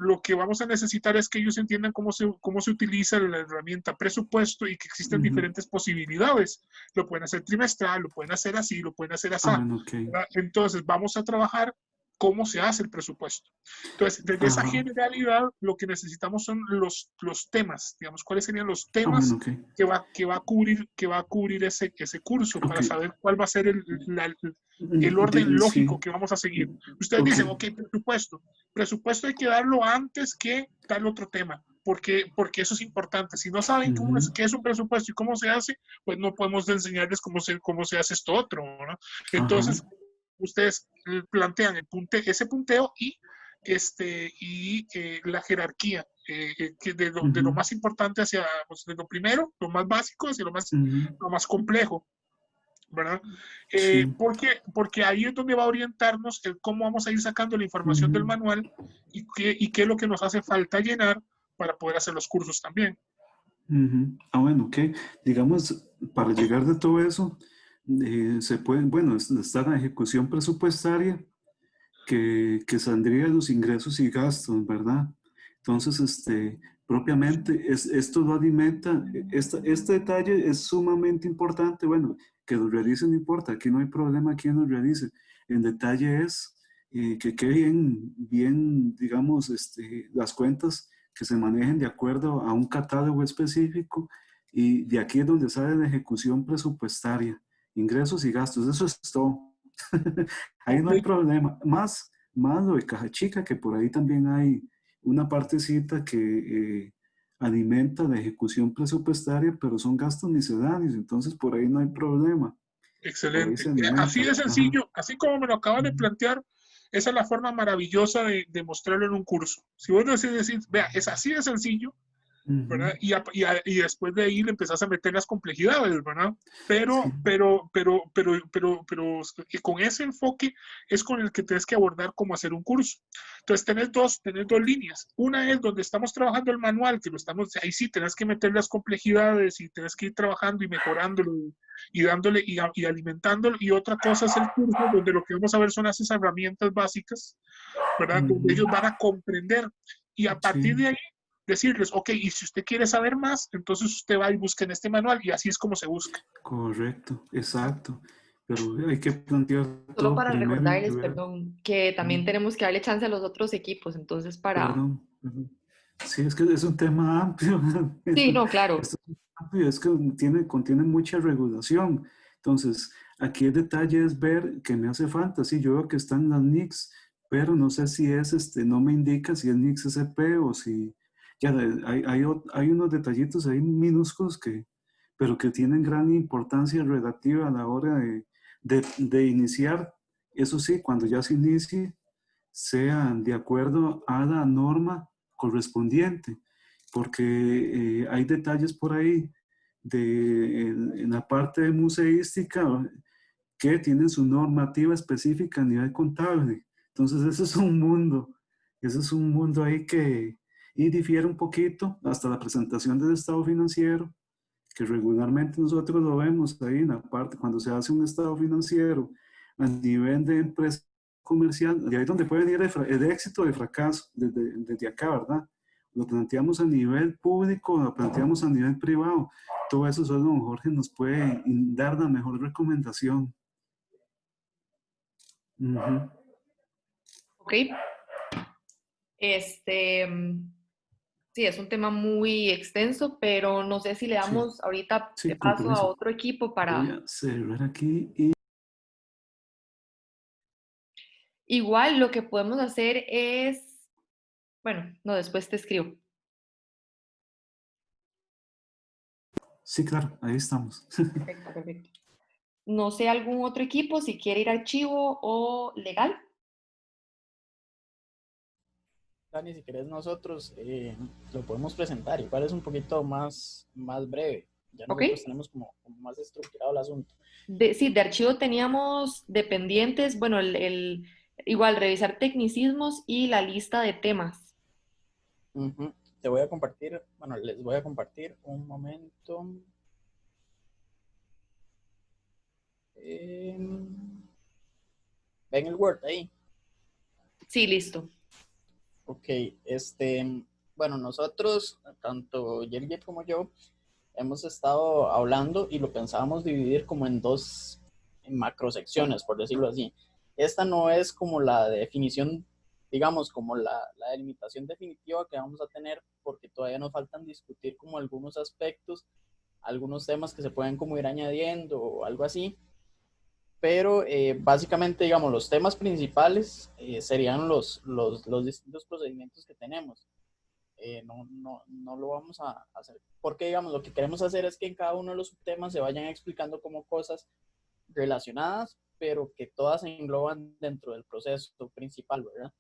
lo que vamos a necesitar es que ellos entiendan cómo se utiliza la herramienta presupuesto y que existen Ujú. diferentes posibilidades. Lo pueden hacer trimestral, lo pueden hacer así, lo pueden hacer así. Ah, bueno, ok. Entonces, vamos a trabajar cómo se hace el presupuesto. Entonces, desde esa Ajá. generalidad, lo que necesitamos son los temas, digamos, cuáles serían los Ah, bueno, temas ok. que va a cubrir ese curso Ok. para saber cuál va a ser el orden lógico Sí. que vamos a seguir. Ustedes Ok. dicen, ok, presupuesto. Presupuesto hay que darlo antes que tal otro tema, porque eso es importante. Si no saben Ujú. qué es un presupuesto y cómo se hace, pues no podemos enseñarles cómo se hace esto otro, ¿no? Ajá. Entonces, ustedes plantean ese punteo y la jerarquía, de lo Ujú. más importante hacia, pues, de lo primero, lo más básico, hacia Ujú. lo más complejo, ¿verdad? Sí. Porque ahí es donde va a orientarnos el cómo vamos a ir sacando la información del Ujú. manual y qué es lo que nos hace falta llenar para poder hacer los cursos también. Ujú. Ah, bueno, ok. Digamos, para llegar de todo eso, se puede, bueno, está la ejecución presupuestaria que saldría de los ingresos y gastos, ¿verdad? Entonces, propiamente, esto lo alimenta, este detalle es sumamente importante, bueno, que lo realice no importa, aquí no hay problema quién lo realice, el detalle es que quede bien, digamos, las cuentas que se manejen de acuerdo a un catálogo específico y de aquí es donde sale la ejecución presupuestaria, ingresos y gastos, eso es todo. Ahí Ok, no hay problema. Más lo de caja chica, que por ahí también hay una partecita que alimenta la ejecución presupuestaria, pero son gastos misceláneos, entonces por ahí no hay problema. Por ahí excelente. se Así alimenta. de Ajá. sencillo, así como me lo acabas de Ujú. plantear, esa es la forma maravillosa de mostrarlo en un curso. Si vos decís, vea, es así de sencillo, ¿verdad? Ujú. Y después de ahí le empezás a meter las complejidades, ¿verdad? Sí. Pero con ese enfoque es con el que tienes que abordar cómo hacer un curso. Entonces, tenés dos líneas. Una es donde estamos trabajando el manual, ahí sí tenés que meter las complejidades y tenés que ir trabajando y mejorándolo y dándole y alimentándolo. Y otra cosa es el curso, donde lo que vamos a ver son esas herramientas básicas, ¿verdad? Donde Ujú. ellos van a comprender. Y a partir Sí, de ahí decirles, ok, y si usted quiere saber más, entonces usted va y busca en este manual y así es como se busca. correcto, exacto. Pero hay que plantear solo todo para primero y recordarles, ver. perdón, que también Ujú. tenemos que darle chance a los otros equipos, entonces para... Perdón. Ujú. Sí, es que es un tema amplio. Sí, no, claro. Esto es amplio, es que contiene mucha regulación. Entonces, aquí el detalle es ver qué me hace falta. Sí, yo veo que están las NICs, pero no sé si es, no me indica si es NICs SP o si, ya hay unos detallitos ahí minúsculos pero que tienen gran importancia relativa a la hora de iniciar. Eso sí, cuando ya se inicie, sean de acuerdo a la norma correspondiente, porque hay detalles por ahí en la parte de museística que tienen su normativa específica a nivel contable. Entonces, ese es un mundo ahí y difiere un poquito hasta la presentación del estado financiero, que regularmente nosotros lo vemos ahí en la parte, cuando se hace un estado financiero a nivel de empresa comercial, de ahí es donde puede venir el éxito o el fracaso, desde acá, ¿verdad? Lo planteamos a nivel público, lo planteamos a nivel privado. Todo eso solo don Jorge nos puede dar la mejor recomendación. Ok. Sí, es un tema muy extenso, pero no sé si le damos ahorita paso a otro equipo para... Voy a cerrar aquí y... Igual lo que podemos hacer es... Bueno, no, después te escribo. Sí, claro, ahí estamos. Perfecto, perfecto. No sé, algún otro equipo, si quiere ir a archivo o legal. Dani, si querés nosotros lo podemos presentar, igual es un poquito más breve, ya nosotros tenemos como más estructurado el asunto. Sí, de archivo teníamos dependientes, bueno, igual revisar tecnicismos y la lista de temas. Te voy a compartir, bueno, les voy a compartir un momento. ¿Ven el Word ahí? Sí, listo. Ok, bueno, nosotros, tanto Yergit como yo, hemos estado hablando y lo pensábamos dividir como en dos macrosecciones, por decirlo así. Esta no es como la definición, digamos, como la delimitación definitiva que vamos a tener, porque todavía nos faltan discutir como algunos aspectos, algunos temas que se pueden como ir añadiendo o algo así. Pero básicamente, digamos, los temas principales serían los distintos procedimientos que tenemos. No lo vamos a hacer, porque digamos, lo que queremos hacer es que en cada uno de los subtemas se vayan explicando como cosas relacionadas, pero que todas se engloban dentro del proceso principal, ¿verdad?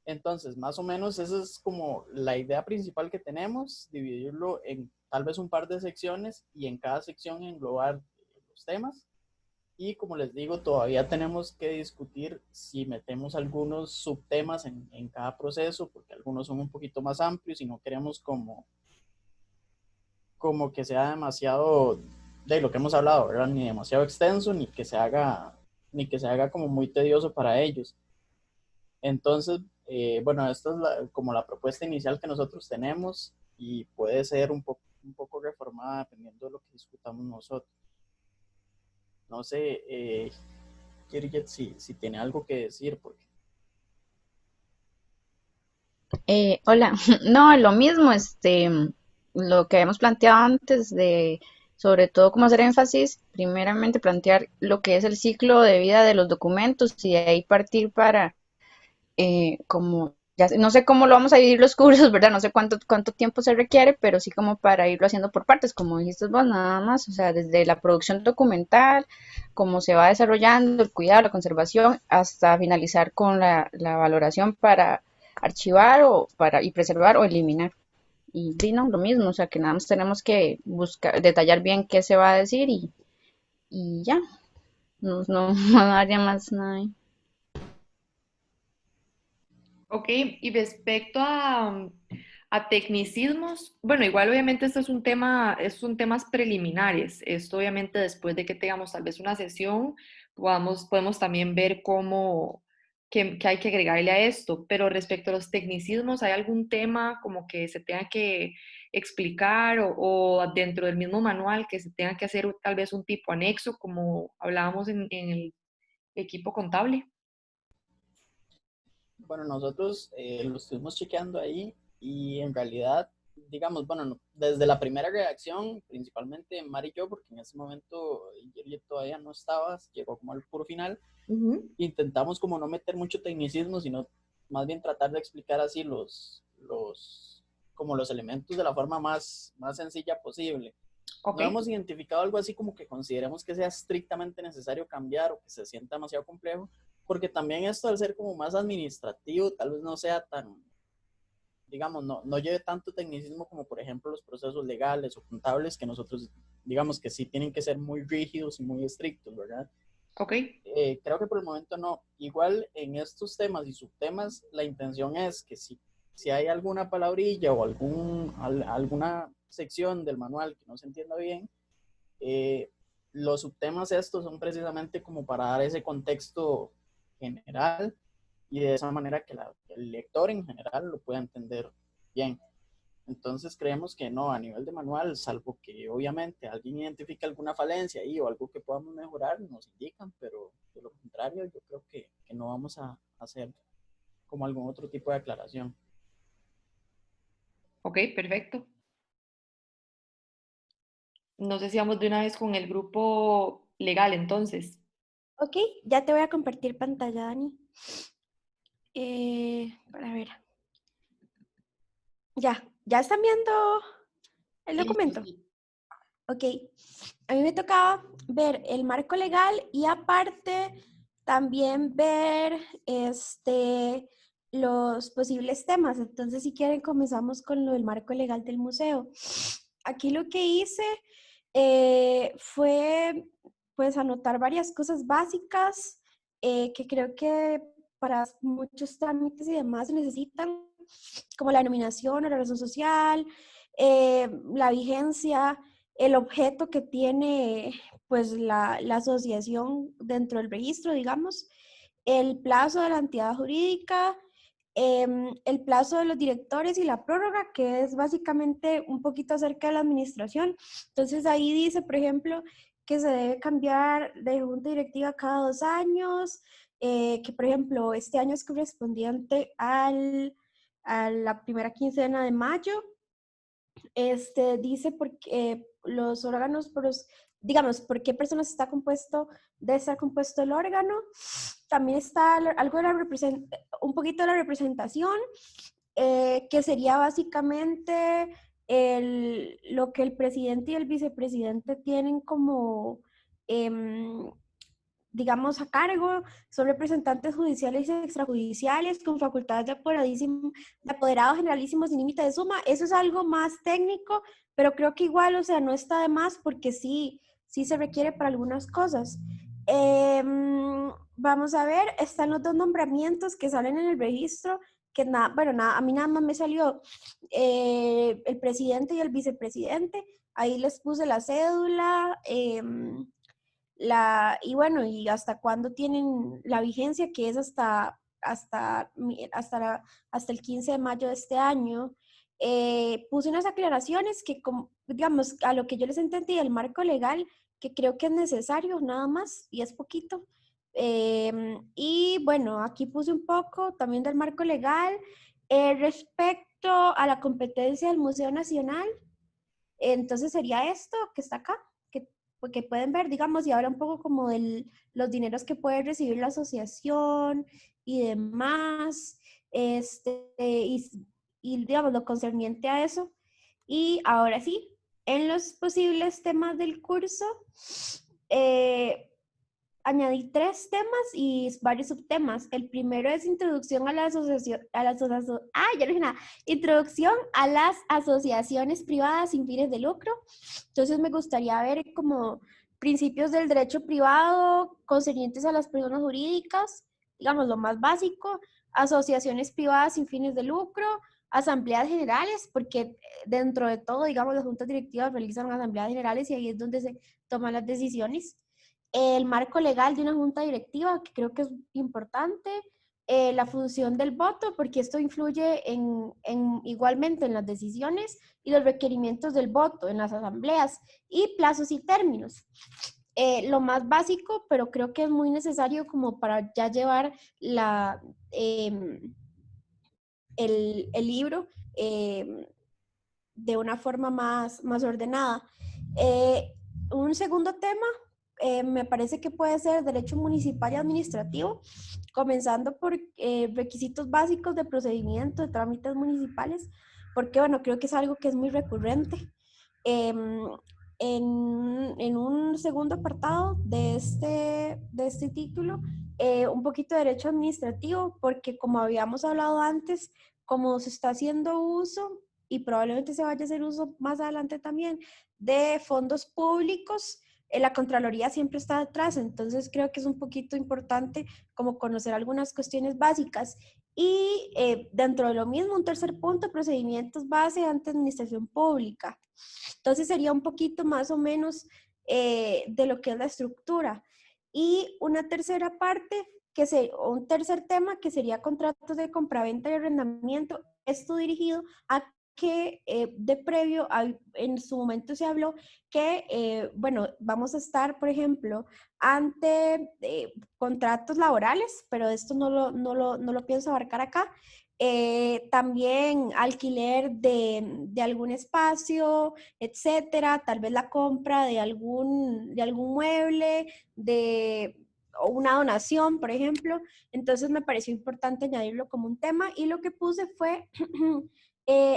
Entonces, más o menos, esa es como la idea principal que tenemos, dividirlo en tal vez un par de secciones y en cada sección englobar los temas. Y como les digo, todavía tenemos que discutir si metemos algunos subtemas en cada proceso, porque algunos son un poquito más amplios y no queremos como que sea demasiado de lo que hemos hablado, ¿verdad? Ni demasiado extenso, ni que se haga como muy tedioso para ellos. Entonces, bueno, esta es como la propuesta inicial que nosotros tenemos y puede ser un poco reformada dependiendo de lo que discutamos nosotros. No sé, Kirget, si tiene algo que decir, porque... Hola, no, lo mismo, lo que habíamos planteado antes de, sobre todo, cómo hacer énfasis, primeramente plantear lo que es el ciclo de vida de los documentos y de ahí partir para, como, ya no sé cómo lo vamos a dividir los cursos, ¿verdad? No sé cuánto tiempo se requiere, pero sí como para irlo haciendo por partes, como dijiste vos, nada más, o sea, desde la producción documental, cómo se va desarrollando, el cuidado, la conservación, hasta finalizar con la valoración para archivar y preservar o eliminar. Y sí, no, lo mismo, o sea, que nada más tenemos que buscar, detallar bien qué se va a decir y ya, no haría más nada ahí. Ok, y respecto a tecnicismos, bueno, igual obviamente esto son temas preliminares. Esto obviamente después de que tengamos tal vez una sesión, podemos también ver qué hay que agregarle a esto. Pero respecto a los tecnicismos, ¿hay algún tema como que se tenga que explicar o dentro del mismo manual que se tenga que hacer tal vez un tipo anexo, como hablábamos en el equipo contable? Bueno, nosotros lo estuvimos chequeando ahí y en realidad, digamos, bueno, desde la primera redacción, principalmente Mari y yo, porque en ese momento Jerry todavía no estaba, llegó como al puro final, intentamos como no meter mucho tecnicismo, sino más bien tratar de explicar así como los elementos de la forma más sencilla posible. Okay. No hemos identificado algo así como que consideremos que sea estrictamente necesario cambiar o que se sienta demasiado complejo, porque también esto al ser como más administrativo, tal vez no sea tan, digamos, no lleve tanto tecnicismo como por ejemplo los procesos legales o contables que nosotros, digamos que sí tienen que ser muy rígidos y muy estrictos, ¿verdad? Ok. Creo que por el momento no. Igual en estos temas y subtemas, la intención es que si hay alguna palabrilla o alguna sección del manual que no se entienda bien, los subtemas estos son precisamente como para dar ese contexto general y de esa manera que el lector en general lo pueda entender bien. Entonces creemos que no, a nivel de manual, salvo que obviamente alguien identifique alguna falencia ahí o algo que podamos mejorar, nos indican, pero de lo contrario yo creo que no vamos a hacer como algún otro tipo de aclaración. Ok, perfecto. No sé si vamos de una vez con el grupo legal, entonces. Ok, ya te voy a compartir pantalla, Dani. Para ver. Ya están viendo el documento. Sí. Ok, a mí me tocaba ver el marco legal y aparte también ver los posibles temas. Entonces, si quieren, comenzamos con lo del marco legal del museo. Aquí lo que hice fue pues anotar varias cosas básicas que creo que para muchos trámites y demás se necesitan, como la nominación o la razón social, la vigencia, el objeto que tiene pues la asociación dentro del registro, digamos, el plazo de la entidad jurídica, el plazo de los directores y la prórroga, que es básicamente un poquito acerca de la administración. Entonces ahí dice, por ejemplo, que se debe cambiar de junta directiva cada 2 años, que por ejemplo este año es correspondiente a la primera quincena de mayo. Dice porque los órganos, digamos, por qué personas está compuesto, debe estar compuesto el órgano. También está algo de un poquito de la representación, que sería básicamente lo que el presidente y el vicepresidente tienen como, digamos, a cargo. Son representantes judiciales y extrajudiciales con facultades de apoderados generalísimos sin límite de suma. Eso es algo más técnico, pero creo que igual, o sea, no está de más porque sí se requiere para algunas cosas. Vamos a ver, están los 2 nombramientos que salen en el registro, que a mí nada más me salió el presidente y el vicepresidente. Ahí les puse la cédula, y bueno, y hasta cuándo tienen la vigencia, que es hasta el 15 de mayo de este año. Puse unas aclaraciones que, digamos, a lo que yo les entendí del marco legal, que creo que es necesario nada más, y es poquito. Y bueno, aquí puse un poco también del marco legal respecto a la competencia del Museo Nacional. Entonces sería esto que está acá, que pueden ver, digamos, y habla un poco como de los dineros que puede recibir la asociación y demás, y digamos, lo concerniente a eso. Y ahora sí, en los posibles temas del curso, añadí 3 temas y varios subtemas. El primero es introducción a la asociación, introducción a las asociaciones privadas sin fines de lucro. Entonces me gustaría ver como principios del derecho privado concernientes a las personas jurídicas, digamos lo más básico, asociaciones privadas sin fines de lucro, asambleas generales, porque dentro de todo, digamos, las juntas directivas realizan asambleas generales y ahí es donde se toman las decisiones. El marco legal de una junta directiva, que creo que es importante, la función del voto, porque esto influye igualmente en las decisiones y los requerimientos del voto en las asambleas, y plazos y términos. Lo más básico, pero creo que es muy necesario como para ya llevar el libro de una forma más ordenada. Un segundo tema me parece que puede ser derecho municipal y administrativo, comenzando por requisitos básicos de procedimiento de trámites municipales, porque bueno, creo que es algo que es muy recurrente. En un segundo apartado de este título, un poquito de derecho administrativo, porque como habíamos hablado antes, como se está haciendo uso y probablemente se vaya a hacer uso más adelante también de fondos públicos, la Contraloría siempre está detrás, entonces creo que es un poquito importante como conocer algunas cuestiones básicas. Y dentro de lo mismo, un tercer punto, procedimientos base ante administración pública. Entonces sería un poquito más o menos de lo que es la estructura. Y una tercera parte o un tercer tema que sería contratos de compraventa y arrendamiento, esto dirigido a que de previo, en su momento se habló que, bueno, vamos a estar, por ejemplo, ante contratos laborales, pero esto no lo pienso abarcar acá. También alquiler de algún espacio, etcétera, tal vez la compra de algún mueble, o una donación, por ejemplo. Entonces me pareció importante añadirlo como un tema y lo que puse fue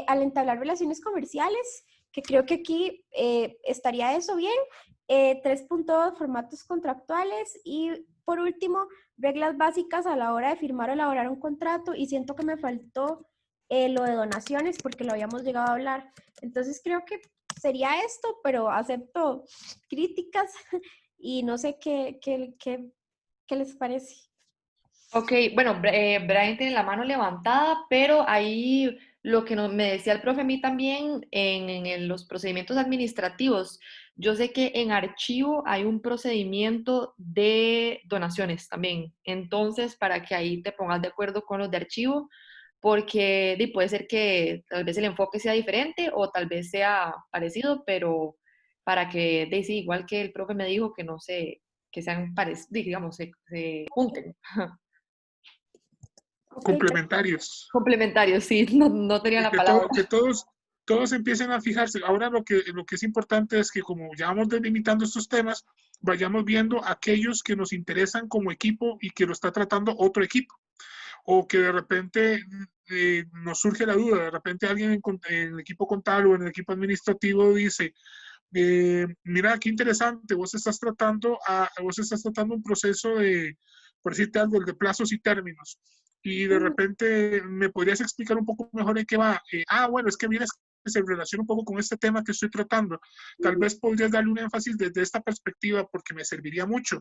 al entablar relaciones comerciales, que creo que aquí estaría eso bien. 3.2, formatos contractuales y por último, reglas básicas a la hora de firmar o elaborar un contrato y siento que me faltó lo de donaciones porque lo habíamos llegado a hablar. Entonces creo que sería esto, pero acepto críticas y no sé qué les parece. Ok, bueno, Brian tiene la mano levantada, pero ahí lo que me decía el profe a mí también en los procedimientos administrativos, yo sé que en archivo hay un procedimiento de donaciones también, entonces para que ahí te pongas de acuerdo con los de archivo, porque puede ser que tal vez el enfoque sea diferente o tal vez sea parecido, pero para que, sí, igual que el profe me dijo, que no se, que sean parecidos, digamos, se junten. Okay, Complementarios. Complementarios, sí, no tenía Y la palabra. que todos empiecen a fijarse. Ahora lo que es importante es que como ya vamos delimitando estos temas, vayamos viendo aquellos que nos interesan como equipo y que lo está tratando otro equipo. O que de repente nos surge la duda, de repente alguien en el equipo contable o en el equipo administrativo dice, mira, qué interesante, vos estás tratando un proceso de, por decirte algo, el de plazos y términos. Y de repente me podrías explicar un poco mejor en qué va. Bueno, es que vienes que se relaciona un poco con este tema que estoy tratando. Tal vez podrías darle un énfasis desde esta perspectiva porque me serviría mucho.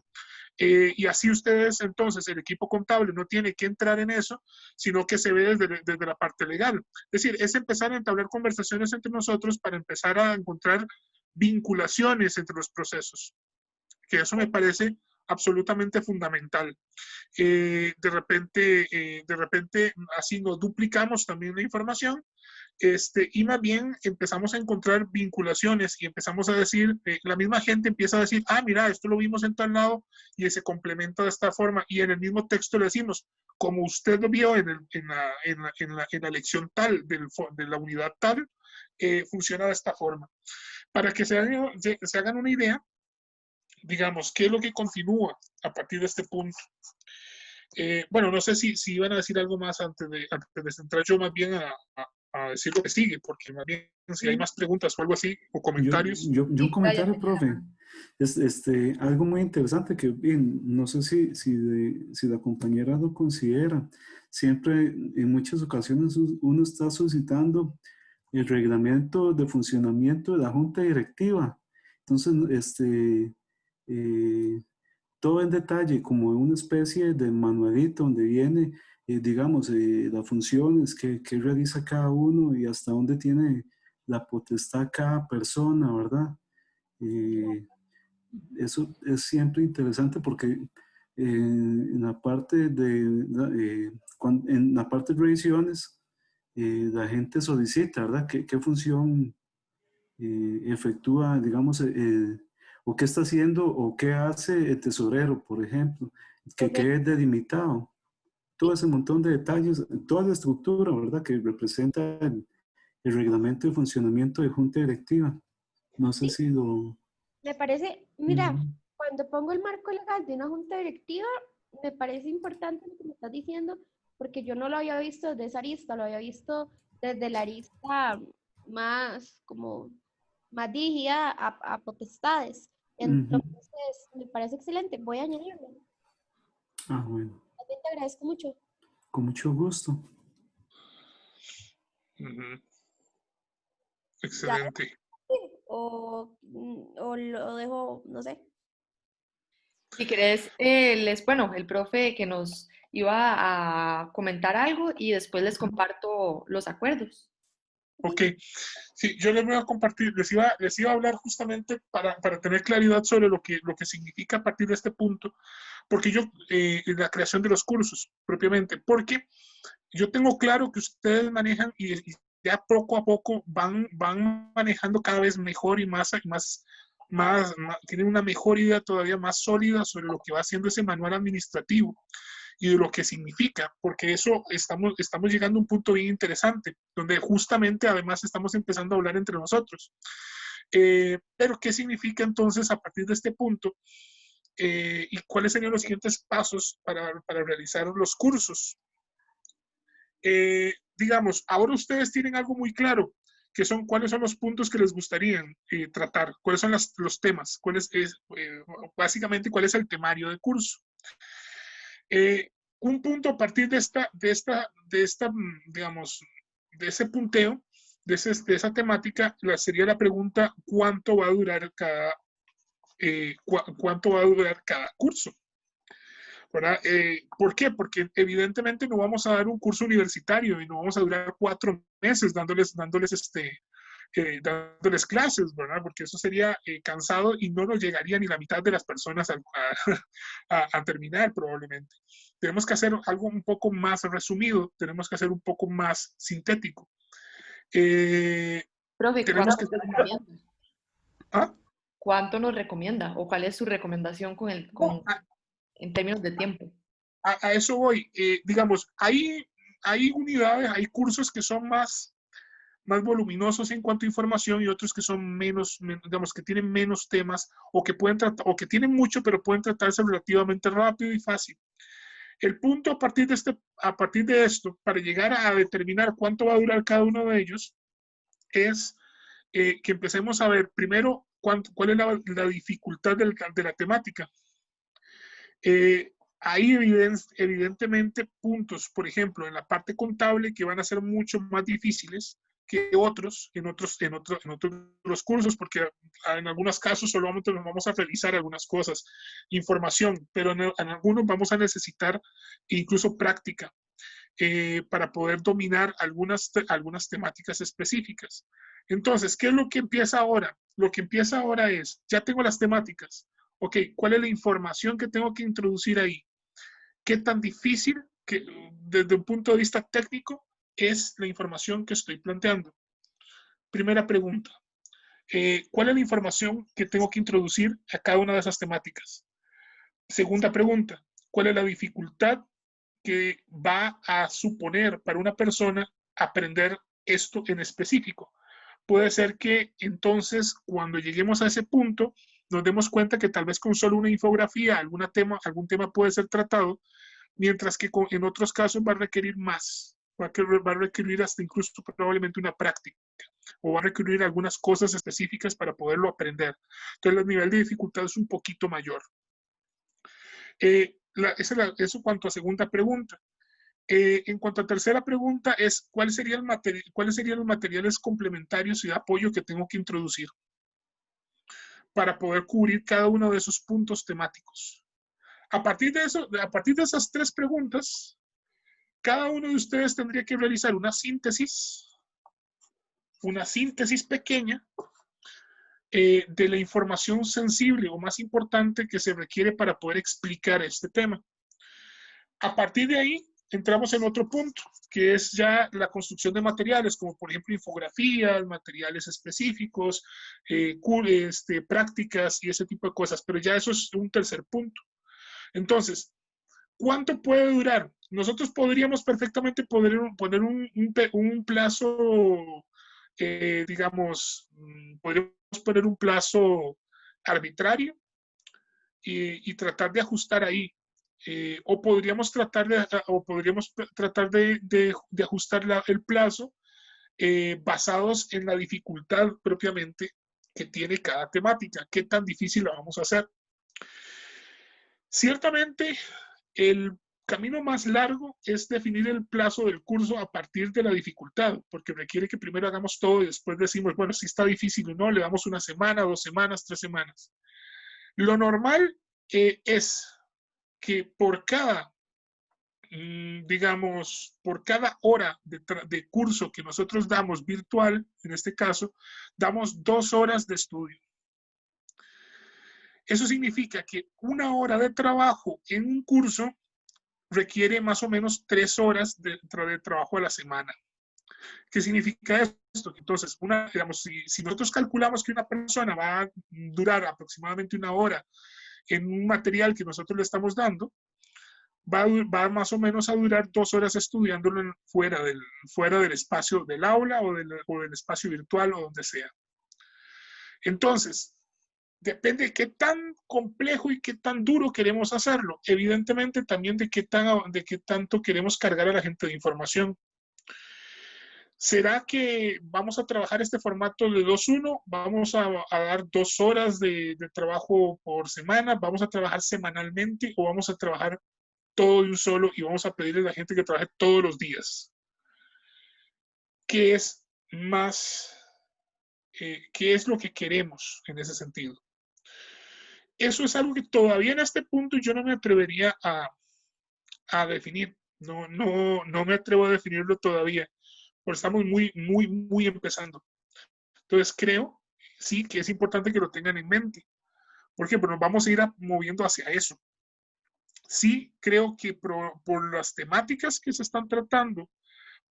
Y así ustedes, entonces, el equipo contable no tiene que entrar en eso, sino que se ve desde la parte legal. Es decir, es empezar a entablar conversaciones entre nosotros para empezar a encontrar vinculaciones entre los procesos, que eso me parece absolutamente fundamental. De repente, así nos duplicamos también la información, y más bien empezamos a encontrar vinculaciones y empezamos a decir, la misma gente empieza a decir, mira, esto lo vimos en tal lado y se complementa de esta forma, y en el mismo texto le decimos, como usted lo vio en la lección tal, de la unidad tal, funciona de esta forma. Para que se hagan una idea, digamos, qué es lo que continúa a partir de este punto. Bueno, no sé si iban a decir algo más antes de entrar yo más bien a decir lo que sigue, porque más bien si hay más preguntas o algo así, o comentarios. Yo un comentario, profe. Algo muy interesante que, bien, no sé si la compañera lo considera. Siempre, en muchas ocasiones, uno está solicitando el reglamento de funcionamiento de la junta directiva. Entonces, todo en detalle, como una especie de manualito donde viene, digamos, las funciones que realiza cada uno y hasta dónde tiene la potestad cada persona, ¿verdad? Eso es siempre interesante porque en la parte en la parte de revisiones, la gente solicita, ¿verdad? ¿Qué función efectúa, digamos, o qué está haciendo o qué hace el tesorero, por ejemplo, que quede delimitado? Todo ese montón de detalles, toda la estructura, ¿verdad? Que representa el reglamento de funcionamiento de junta directiva. No sé si lo... Me parece, mira, cuando pongo el marco legal de una junta directiva, me parece importante lo que me estás diciendo, porque yo no lo había visto desde esa arista, lo había visto desde la arista más dirigida a potestades. Entonces, me parece excelente, voy a añadirlo. Bueno. También te agradezco mucho. Con mucho gusto. Excelente. O lo dejo, no sé. Si querés, bueno, el profe que nos iba a comentar algo y después les comparto los acuerdos. Ok, sí, yo les voy a compartir, les iba a hablar justamente para tener claridad sobre lo que significa a partir de este punto, porque la creación de los cursos propiamente, porque yo tengo claro que ustedes manejan y ya poco a poco van manejando cada vez mejor y tienen una mejor idea todavía más sólida sobre lo que va haciendo ese manual administrativo y de lo que significa, porque eso estamos llegando a un punto bien interesante, donde justamente además estamos empezando a hablar entre nosotros. Pero, ¿qué significa entonces a partir de este punto? ¿Y cuáles serían los siguientes pasos para realizar los cursos? Digamos, ahora ustedes tienen algo muy claro, que son cuáles son los puntos que les gustaría tratar, cuáles son los temas, básicamente cuál es el temario de curso. Un punto a partir de digamos, de ese punteo, de esa temática, sería la pregunta, ¿cuánto va a durar cuánto va a durar cada curso? ¿Verdad? ¿Por qué? Porque evidentemente no vamos a dar un curso universitario y no vamos a durar 4 meses dándoles clases, ¿verdad? Porque eso sería cansado y no nos llegaría ni la mitad de las personas a terminar probablemente. Tenemos que hacer algo un poco más resumido, tenemos que hacer un poco más sintético. Profe, tenemos que... ¿Ah? ¿Cuánto nos recomienda? ¿O cuál es su recomendación en términos de tiempo? A eso voy. Digamos, hay unidades, hay cursos que son más voluminosos en cuanto a información y otros que son digamos, que tienen menos temas o que tienen mucho, pero pueden tratarse relativamente rápido y fácil. El punto a partir de esto, para llegar a determinar cuánto va a durar cada uno de ellos, es que empecemos a ver primero cuál es la dificultad de la temática. Hay evidentemente puntos, por ejemplo, en la parte contable que van a ser mucho más difíciles que en otros cursos, porque en algunos casos solamente nos vamos a revisar algunas cosas, información, pero en algunos vamos a necesitar incluso práctica para poder dominar algunas temáticas específicas. Entonces, ¿qué es lo que empieza ahora? Lo que empieza ahora es, ya tengo las temáticas, ok, ¿cuál es la información que tengo que introducir ahí? ¿Qué tan difícil, desde un punto de vista técnico, es la información que estoy planteando? Primera pregunta. ¿Cuál es la información que tengo que introducir a cada una de esas temáticas? Segunda pregunta. ¿Cuál es la dificultad que va a suponer para una persona aprender esto en específico? Puede ser que entonces, cuando lleguemos a ese punto, nos demos cuenta que tal vez con solo una infografía algún tema puede ser tratado, mientras que en otros casos va a requerir más, va a requerir hasta incluso probablemente una práctica, o va a requerir algunas cosas específicas para poderlo aprender. Entonces el nivel de dificultad es un poquito mayor. Eso cuanto a segunda pregunta. En cuanto a tercera pregunta es, ¿cuáles serían los materiales complementarios y de apoyo que tengo que introducir para poder cubrir cada uno de esos puntos temáticos? A partir de esas 3 preguntas, cada uno de ustedes tendría que realizar una síntesis pequeña de la información sensible o más importante que se requiere para poder explicar este tema. A partir de ahí, entramos en otro punto, que es ya la construcción de materiales, como por ejemplo infografías, materiales específicos, prácticas y ese tipo de cosas, pero ya eso es un tercer punto. Entonces, ¿cuánto puede durar? Nosotros podríamos perfectamente poner un plazo, digamos, podríamos poner un plazo arbitrario y tratar de ajustar ahí. O podríamos tratar de ajustar el plazo basados en la dificultad propiamente que tiene cada temática. ¿Qué tan difícil la vamos a hacer? Ciertamente, el camino más largo es definir el plazo del curso a partir de la dificultad, porque requiere que primero hagamos todo y después decimos, bueno, si está difícil o no, le damos 1 semana, 2 semanas, 3 semanas. Lo normal es que por cada digamos, por cada hora de curso que nosotros damos virtual, en este caso, damos 2 horas de estudio. Eso significa que 1 hora de trabajo en un curso requiere más o menos 3 horas de trabajo a la semana. ¿Qué significa esto? Entonces, digamos, si nosotros calculamos que una persona va a durar aproximadamente 1 hora en un material que nosotros le estamos dando, va más o menos a durar 2 horas estudiándolo fuera del espacio del aula o del espacio virtual o donde sea. Entonces, depende de qué tan complejo y qué tan duro queremos hacerlo. Evidentemente también de qué tanto queremos cargar a la gente de información. ¿Será que vamos a trabajar este formato de 2-1? ¿Vamos a dar 2 horas de trabajo por semana? ¿Vamos a trabajar semanalmente o vamos a trabajar todo de un solo y vamos a pedirle a la gente que trabaje todos los días? ¿Qué es qué es lo que queremos en ese sentido? Eso es algo que todavía en este punto yo no me atrevería a definir. No me atrevo a definirlo todavía, porque estamos muy empezando. Entonces creo, sí, que es importante que lo tengan en mente, porque nos vamos a ir moviendo hacia eso. Sí, creo que por las temáticas que se están tratando,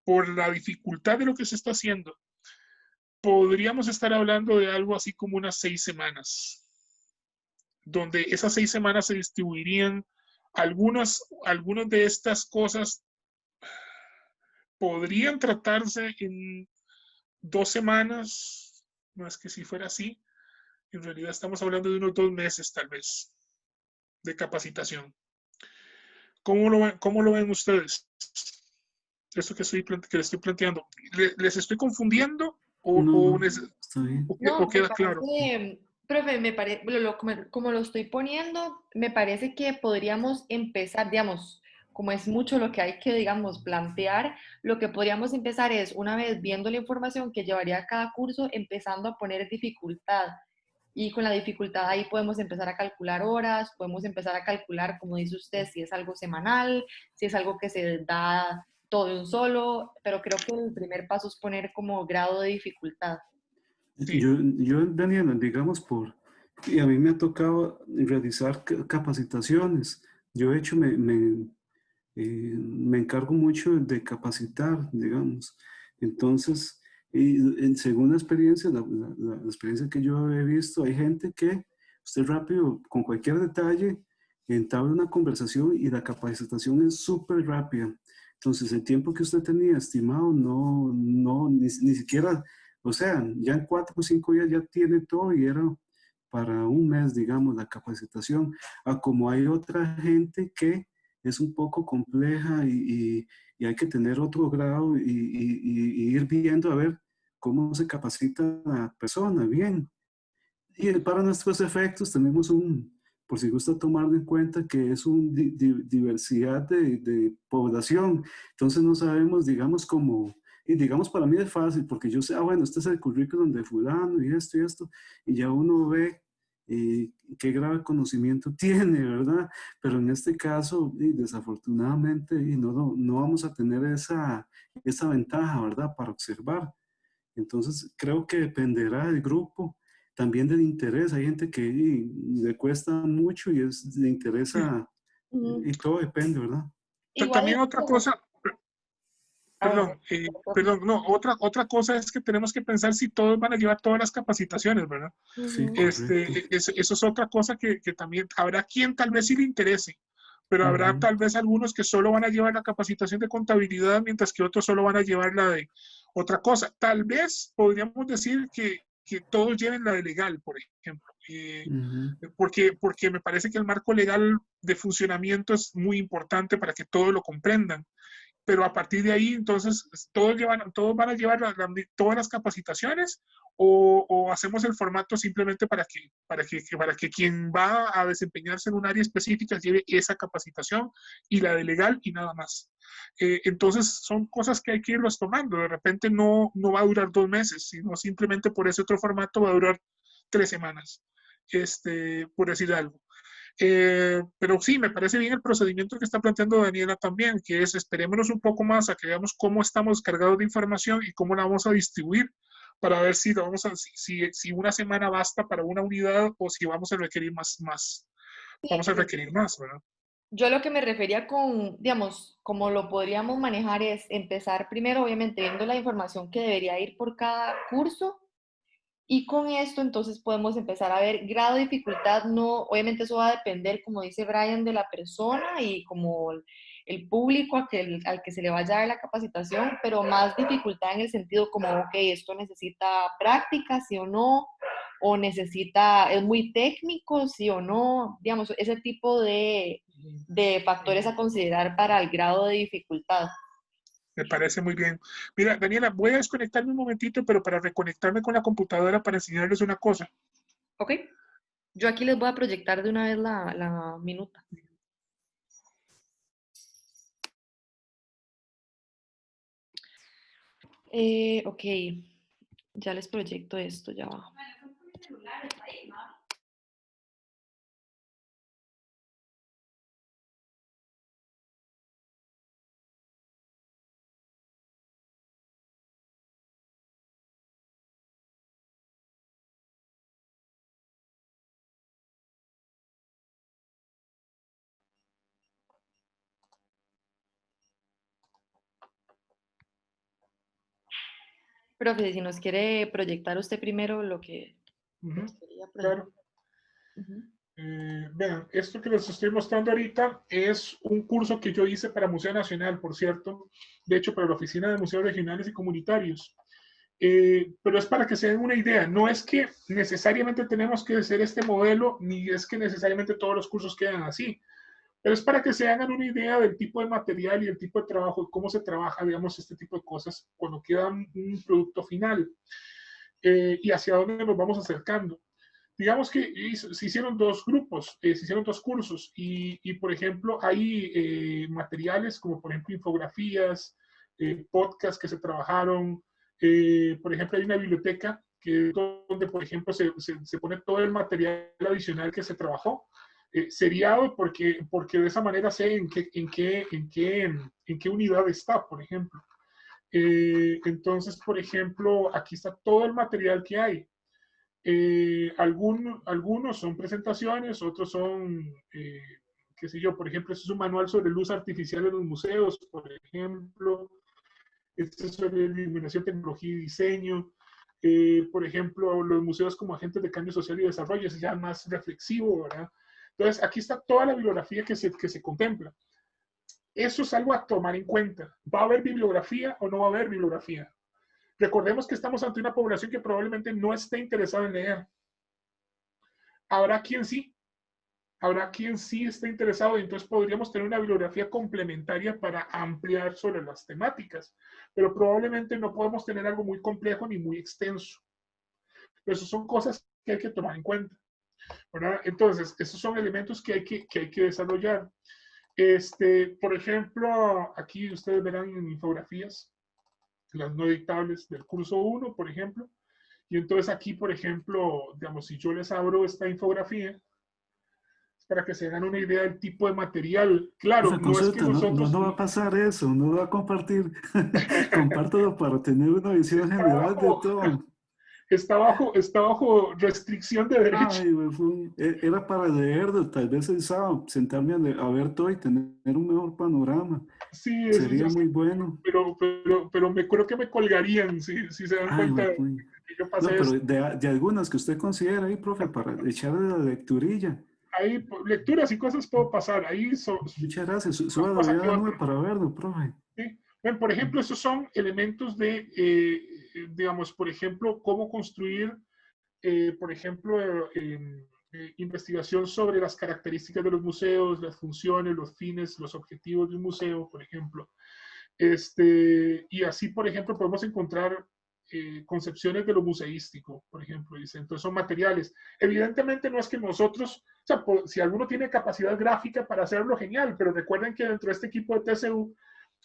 por la dificultad de lo que se está haciendo, podríamos estar hablando de algo así como unas 6 semanas, donde esas 6 semanas se distribuirían algunas de estas cosas podrían tratarse en 2 semanas, no es que si fuera así, en realidad estamos hablando de unos 2 meses tal vez de capacitación. ¿Cómo lo ven ustedes? Esto que les estoy planteando, ¿les estoy confundiendo No, está bien. o queda claro? Profe, como lo estoy poniendo, me parece que podríamos empezar, digamos, como es mucho lo que hay que, digamos, plantear, lo que podríamos empezar es, una vez viendo la información que llevaría cada curso, empezando a poner dificultad. Y con la dificultad ahí podemos empezar a calcular horas, podemos empezar a calcular, como dice usted, si es algo semanal, si es algo que se da todo de un solo, pero creo que el primer paso es poner como grado de dificultad. Sí. Yo, Daniela, digamos, y a mí me ha tocado realizar capacitaciones. Yo, de hecho, me encargo mucho de capacitar, digamos. Entonces, según la experiencia, la experiencia que yo he visto, hay gente que usted rápido, con cualquier detalle, entabla una conversación y la capacitación es súper rápida. Entonces, el tiempo que usted tenía estimado, ni siquiera, o sea, ya en 4 o 5 días ya tiene todo y era para un mes, digamos, la capacitación. Como hay otra gente que es un poco compleja y hay que tener otro grado y ir viendo a ver cómo se capacita la persona, bien. Y para nuestros efectos tenemos por si gusta tomarlo en cuenta, que es una diversidad de población. Entonces no sabemos, digamos, y digamos para mí es fácil, porque yo sé, bueno, este es el currículum de fulano y esto, y ya uno ve qué grave conocimiento tiene, ¿verdad? Pero en este caso, desafortunadamente, no vamos a tener esa ventaja, ¿verdad? Para observar. Entonces, creo que dependerá del grupo, también del interés. Hay gente que le cuesta mucho y le interesa, y todo depende, ¿verdad? También otra cosa, otra cosa es que tenemos que pensar si todos van a llevar todas las capacitaciones, ¿verdad? Sí, eso es otra cosa que también habrá quien tal vez sí le interese, pero habrá tal vez algunos que solo van a llevar la capacitación de contabilidad, mientras que otros solo van a llevar la de otra cosa. Tal vez podríamos decir que todos lleven la de legal, por ejemplo, porque me parece que el marco legal de funcionamiento es muy importante para que todos lo comprendan. Pero a partir de ahí, entonces, todos van a llevar todas las capacitaciones o hacemos el formato simplemente para que quien va a desempeñarse en un área específica lleve esa capacitación y la de legal y nada más. Entonces, son cosas que hay que irlos tomando. De repente no va a durar 2 meses, sino simplemente por ese otro formato va a durar 3 semanas, por decir algo. Pero sí, me parece bien el procedimiento que está planteando Daniela también, que es esperémonos un poco más a que veamos cómo estamos cargados de información y cómo la vamos a distribuir para ver si, si una semana basta para una unidad o si vamos a requerir vamos a requerir más, ¿verdad? Yo lo que me refería con, digamos, como lo podríamos manejar es empezar primero, obviamente, viendo la información que debería ir por cada curso. Y con esto entonces podemos empezar a ver grado de dificultad, no, obviamente eso va a depender, como dice Brian, de la persona y como el público al que se le vaya a dar la capacitación, pero más dificultad en el sentido como, ok, esto necesita práctica, sí o no, o necesita, es muy técnico, sí o no, digamos, ese tipo de factores a considerar para el grado de dificultad. Me parece muy bien. Mira, Daniela, voy a desconectarme un momentito, pero para reconectarme con la computadora para enseñarles una cosa. Ok. Yo aquí les voy a proyectar de una vez la minuta. Ok. Ya les proyecto esto, ya va. Profe, si nos quiere proyectar usted primero lo que nos quería proyectar. Claro. Vean, esto que les estoy mostrando ahorita es un curso que yo hice para Museo Nacional, por cierto, de hecho para la Oficina de Museos Regionales y Comunitarios. Pero es para que se den una idea, no es que necesariamente tenemos que hacer este modelo, ni es que necesariamente todos los cursos quedan así, pero es para que se hagan una idea del tipo de material y el tipo de trabajo y cómo se trabaja, digamos, este tipo de cosas cuando queda un producto final y hacia dónde nos vamos acercando. Digamos que se hicieron dos grupos, se hicieron dos cursos y por ejemplo, hay materiales como por ejemplo infografías, podcasts que se trabajaron, por ejemplo, hay una biblioteca donde, por ejemplo, se pone todo el material adicional que se trabajó, seriado porque de esa manera sé en qué unidad está, por ejemplo. Entonces, por ejemplo, aquí está todo el material que hay. Algunos son presentaciones, otros son, qué sé yo, por ejemplo, este es un manual sobre luz artificial en los museos, por ejemplo, este es sobre iluminación, tecnología y diseño, por ejemplo, los museos como agentes de cambio social y desarrollo, es ya más reflexivo, ¿verdad? Entonces, aquí está toda la bibliografía que se contempla. Eso es algo a tomar en cuenta. ¿Va a haber bibliografía o no va a haber bibliografía? Recordemos que estamos ante una población que probablemente no esté interesada en leer. Habrá quien sí esté interesado y entonces podríamos tener una bibliografía complementaria para ampliar sobre las temáticas, pero probablemente no podemos tener algo muy complejo ni muy extenso. Pero esas son cosas que hay que tomar en cuenta, ¿verdad? Entonces, esos son elementos que hay que desarrollar. Por ejemplo, aquí ustedes verán en infografías las no dictables del curso 1, por ejemplo, y entonces aquí, por ejemplo, digamos, si yo les abro esta infografía, para que se hagan una idea del tipo de material. Claro, Esa no es que consulta, nosotros... no va a pasar eso, no va a compartir. Compártelo para tener una visión general de todo. Está bajo restricción de derecho. Ay, era para leerlo, tal vez el sábado, sentarme a ver todo y tener un mejor panorama. Sí, Sería muy bueno. pero creo que me colgarían si se dan Ay, cuenta de que yo pasé no, pero eso. de algunas que usted considera ahí, profe, para echarle la lecturilla. Ahí lecturas y cosas puedo pasar. Ahí Muchas gracias. una Suba cosa la que vida otra. nube para verlo, profe. ¿Sí? Bueno, por ejemplo, esos son elementos de, digamos, por ejemplo, cómo construir, por ejemplo, investigación sobre las características de los museos, las funciones, los fines, los objetivos de un museo, por ejemplo. Y así, por ejemplo, podemos encontrar concepciones de lo museístico, por ejemplo. Entonces son materiales. Evidentemente no es que nosotros, o sea, si alguno tiene capacidad gráfica para hacerlo, genial, pero recuerden que dentro de este equipo de TCU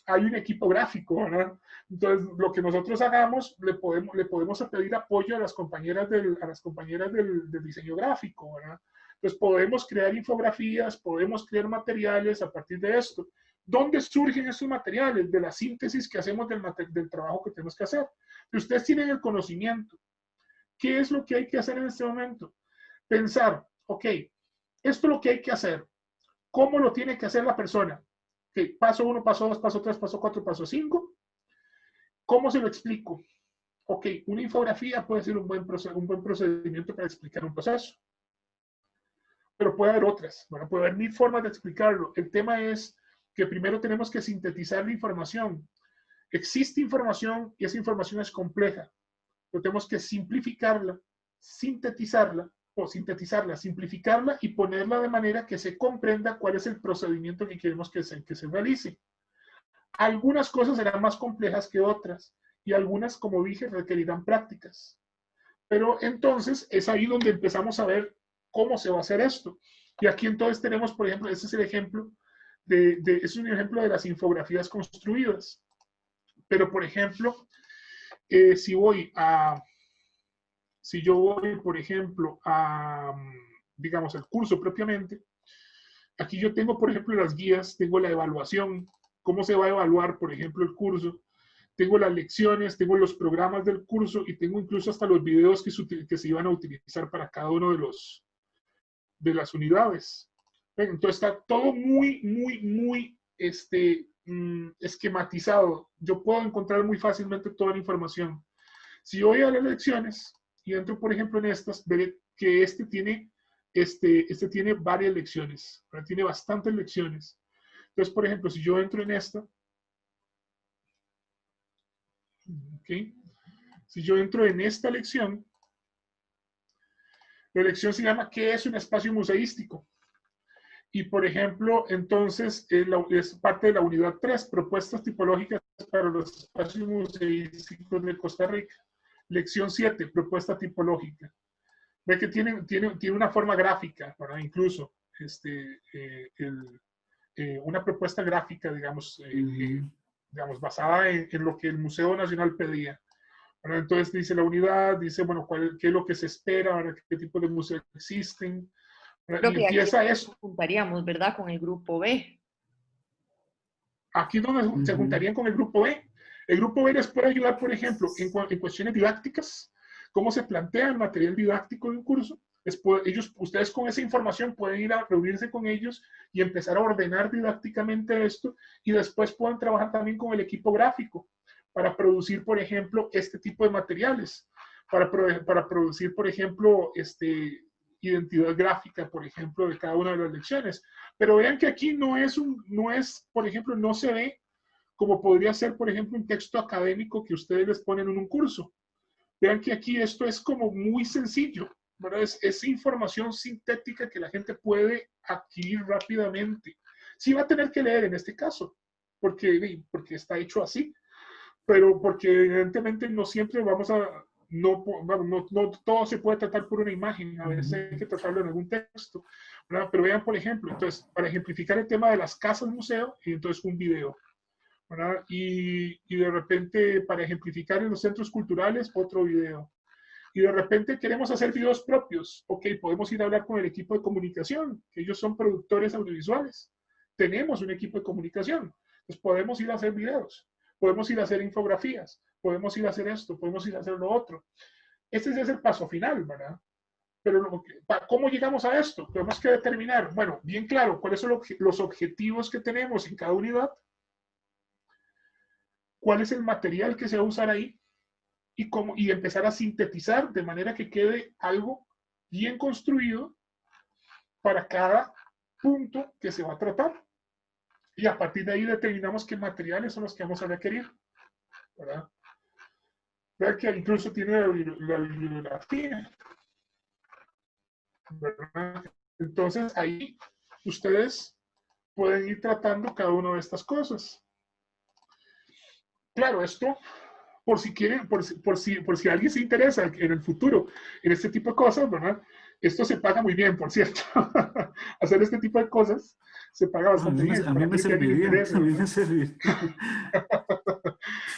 hay un equipo gráfico, ¿verdad? Entonces, lo que nosotros hagamos, le podemos pedir apoyo a las compañeras del diseño gráfico, ¿verdad? Entonces podemos crear infografías, podemos crear materiales a partir de esto. ¿Dónde surgen estos materiales? De la síntesis que hacemos del trabajo que tenemos que hacer. Si ustedes tienen el conocimiento, ¿qué es lo que hay que hacer en este momento? Pensar, ok, esto es lo que hay que hacer. ¿Cómo lo tiene que hacer la persona? Okay, paso 1, paso 2, paso 3, paso 4, paso 5. ¿Cómo se lo explico? Ok, una infografía puede ser un buen procedimiento para explicar un proceso. Pero puede haber otras. Bueno, puede haber mil formas de explicarlo. El tema es que primero tenemos que sintetizar la información. Existe información y esa información es compleja. Pero tenemos que simplificarla, sintetizarla, simplificarla y ponerla de manera que se comprenda cuál es el procedimiento que queremos que se realice. Algunas cosas serán más complejas que otras y algunas, como dije, requerirán prácticas. Pero entonces es ahí donde empezamos a ver cómo se va a hacer esto. Y aquí entonces tenemos, por ejemplo, este es el ejemplo es un ejemplo de las infografías construidas. Pero, por ejemplo, si yo voy, por ejemplo, a, digamos, el curso propiamente, aquí yo tengo, por ejemplo, las guías, tengo la evaluación, cómo se va a evaluar, por ejemplo, el curso, tengo las lecciones, tengo los programas del curso y tengo incluso hasta los videos que se iban a utilizar para cada uno de las unidades. Entonces está todo muy esquematizado. Yo puedo encontrar muy fácilmente toda la información. Si yo voy a las lecciones y entro, por ejemplo, en estas, veré que este tiene varias lecciones, ¿verdad? Tiene bastantes lecciones. Entonces, por ejemplo, si yo entro en esta, ¿okay? Si yo entro en esta lección, la lección se llama ¿qué es un espacio museístico? Y, por ejemplo, entonces es parte de la unidad 3, propuestas tipológicas para los espacios museísticos de Costa Rica. Lección 7, propuesta tipológica. Ve que tiene una forma gráfica, ¿verdad? Incluso una propuesta gráfica, digamos, basada en lo que el Museo Nacional pedía. Bueno, entonces dice la unidad, dice, bueno, qué es lo que se espera, ¿verdad? Qué tipo de museos existen. Creo Y que empieza aquí eso. juntaríamos, ¿verdad? Con el grupo B. Aquí es donde se juntarían con el grupo B. El grupo B les puede ayudar, por ejemplo, en cuestiones didácticas, cómo se plantea el material didáctico de un curso. Ustedes con esa información pueden ir a reunirse con ellos y empezar a ordenar didácticamente esto y después pueden trabajar también con el equipo gráfico para producir, por ejemplo, este tipo de materiales, para producir, por ejemplo, identidad gráfica, por ejemplo, de cada una de las lecciones. Pero vean que aquí no es, por ejemplo, no se ve como podría ser, por ejemplo, un texto académico que ustedes les ponen en un curso. Vean que aquí esto es como muy sencillo, ¿verdad? Es información sintética que la gente puede adquirir rápidamente. Sí va a tener que leer en este caso, porque está hecho así, pero porque evidentemente no siempre vamos a, no todo se puede tratar por una imagen, a veces hay que tratarlo en algún texto, ¿verdad? Pero vean, por ejemplo, entonces, para ejemplificar el tema de las casas museo, y entonces un video, ¿verdad? Y de repente, para ejemplificar en los centros culturales, otro video. Y de repente queremos hacer videos propios. Ok, podemos ir a hablar con el equipo de comunicación, que ellos son productores audiovisuales. Tenemos un equipo de comunicación. Entonces podemos ir a hacer videos, podemos ir a hacer infografías, podemos ir a hacer esto, podemos ir a hacer lo otro. Este es el paso final, ¿verdad? Pero ¿cómo llegamos a esto? Tenemos que determinar, bueno, bien claro, cuáles son los objetivos que tenemos en cada unidad, cuál es el material que se va a usar ahí, y empezar a sintetizar de manera que quede algo bien construido para cada punto que se va a tratar. Y a partir de ahí determinamos qué materiales son los que vamos a requerir, ¿verdad? Vean que incluso tiene la bibliografía, ¿verdad? Entonces ahí ustedes pueden ir tratando cada una de estas cosas. Claro, esto por si quieren, por si alguien se interesa en el futuro en este tipo de cosas, ¿verdad? Esto se paga muy bien, por cierto. Hacer este tipo de cosas se paga bastante bien. A mí me serviría,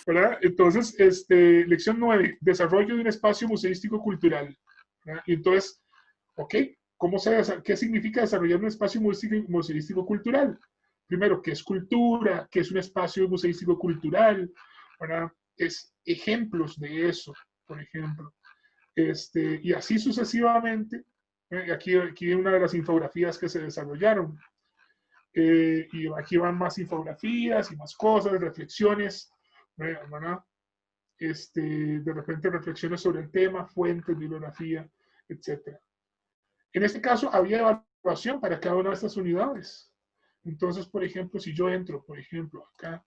¿verdad? Entonces, lección 9, desarrollo de un espacio museístico cultural, ¿verdad? Y entonces, ok, ¿Qué significa desarrollar un espacio museístico cultural? Primero, ¿qué es cultura? ¿Qué es un espacio museístico cultural? ¿Verdad? Es ejemplos de eso, por ejemplo. Y así sucesivamente. Aquí una de las infografías que se desarrollaron. Y aquí van más infografías y más cosas, reflexiones, ¿verdad? De repente reflexiones sobre el tema, fuentes, bibliografía, etc. En este caso, había evaluación para cada una de estas unidades. Entonces, por ejemplo, si yo entro, por ejemplo, acá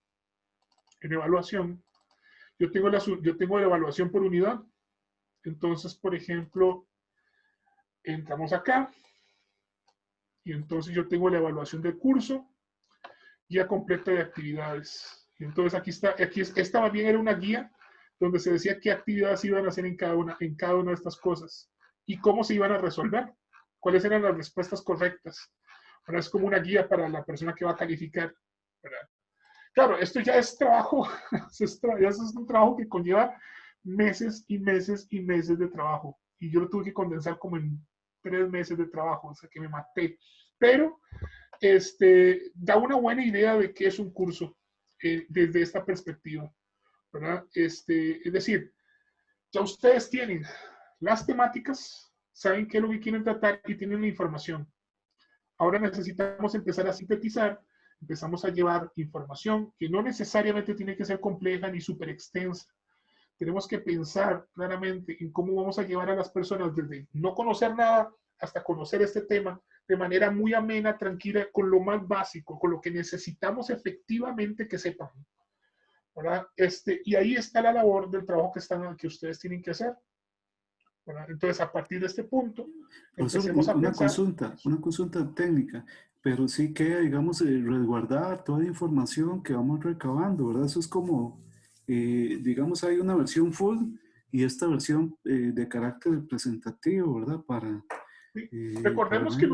en evaluación, yo tengo la evaluación por unidad. Entonces, por ejemplo, entramos acá y entonces yo tengo la evaluación del curso, guía completa de actividades. Y entonces esta más bien era una guía donde se decía qué actividades iban a hacer en cada una de estas cosas y cómo se iban a resolver, cuáles eran las respuestas correctas. Ahora es como una guía para la persona que va a calificar, ¿verdad? Claro, esto ya es trabajo, ya es un trabajo que conlleva meses y meses y meses de trabajo. Y yo lo tuve que condensar como en 3 meses de trabajo, o sea que me maté. Pero da una buena idea de qué es un curso desde esta perspectiva, ¿verdad? Es decir, ya ustedes tienen las temáticas, saben qué es lo que quieren tratar y tienen la información. Ahora necesitamos empezar a sintetizar, empezamos a llevar información que no necesariamente tiene que ser compleja ni súper extensa. Tenemos que pensar claramente en cómo vamos a llevar a las personas desde no conocer nada hasta conocer este tema de manera muy amena, tranquila, con lo más básico, con lo que necesitamos efectivamente que sepan, ¿verdad? Y ahí está la labor del trabajo que ustedes tienen que hacer, ¿verdad? Entonces, a partir de este punto, empecemos a pensar. Una consulta técnica, pero sí que, digamos, resguardar toda la información que vamos recabando, ¿verdad? Eso es como, digamos, hay una versión full y esta versión de carácter representativo, ¿verdad? Recordemos para que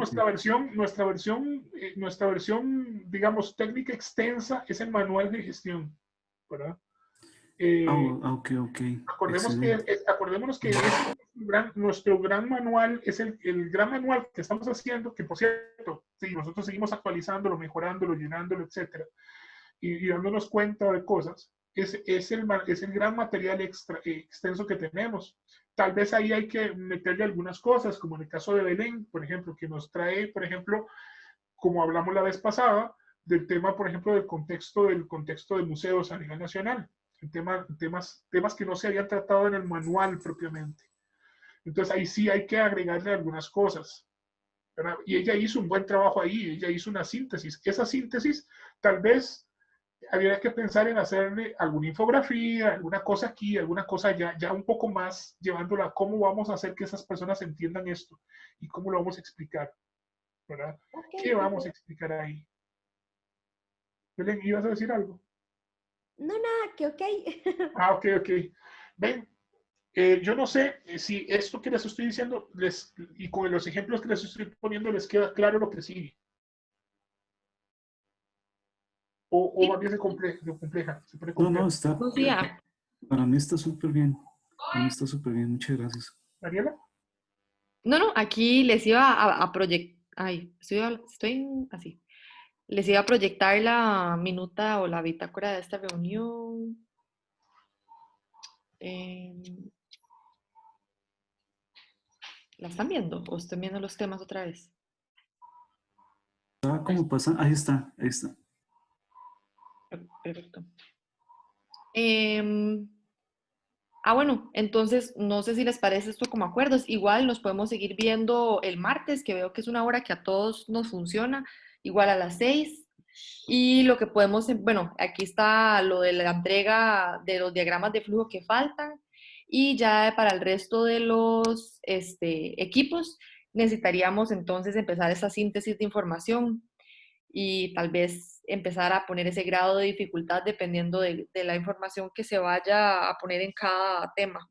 nuestra versión, digamos, técnica extensa es el manual de gestión, ¿verdad? Ok. Acordémonos que nuestro gran manual es el gran manual que estamos haciendo, que por cierto, sí, nosotros seguimos actualizándolo, mejorándolo, llenándolo, etcétera, y dándonos cuenta de cosas. Es el gran material extenso que tenemos. Tal vez ahí hay que meterle algunas cosas, como en el caso de Belén, por ejemplo, que nos trae, por ejemplo, como hablamos la vez pasada, del tema, por ejemplo, del contexto de museos a nivel nacional. Temas que no se habían tratado en el manual propiamente. Entonces ahí sí hay que agregarle algunas cosas, ¿verdad? Y ella hizo un buen trabajo ahí, ella hizo una síntesis. Esa síntesis tal vez habría que pensar en hacerle alguna infografía, alguna cosa aquí, alguna cosa allá, ya un poco más llevándola a cómo vamos a hacer que esas personas entiendan esto y cómo lo vamos a explicar, ¿verdad? Okay, ¿Qué vamos a explicar ahí? Belén, ¿ibas a decir algo? No, nada, que ok. Ok. Ven, yo no sé si esto que les estoy diciendo y con los ejemplos que les estoy poniendo les queda claro lo que sigue. O más bien se compleja, se pone No, compleja. Lucía, para mí está súper bien. Para mí está súper bien, muchas gracias. Daniela, no, aquí les iba a proyectar, ay, así. Les iba a proyectar la minuta o la bitácora de esta reunión. ¿La están viendo o están viendo los temas otra vez? ¿Cómo pasa? Ahí está. Perfecto. Bueno, entonces no sé si les parece esto como acuerdos. Igual nos podemos seguir viendo el martes, que veo que es una hora que a todos nos funciona, igual a las 6. Y lo que podemos, bueno, aquí está lo de la entrega de los diagramas de flujo que faltan. Y ya para el resto de los equipos necesitaríamos entonces empezar esa síntesis de información y tal vez empezar a poner ese grado de dificultad dependiendo de la información que se vaya a poner en cada tema.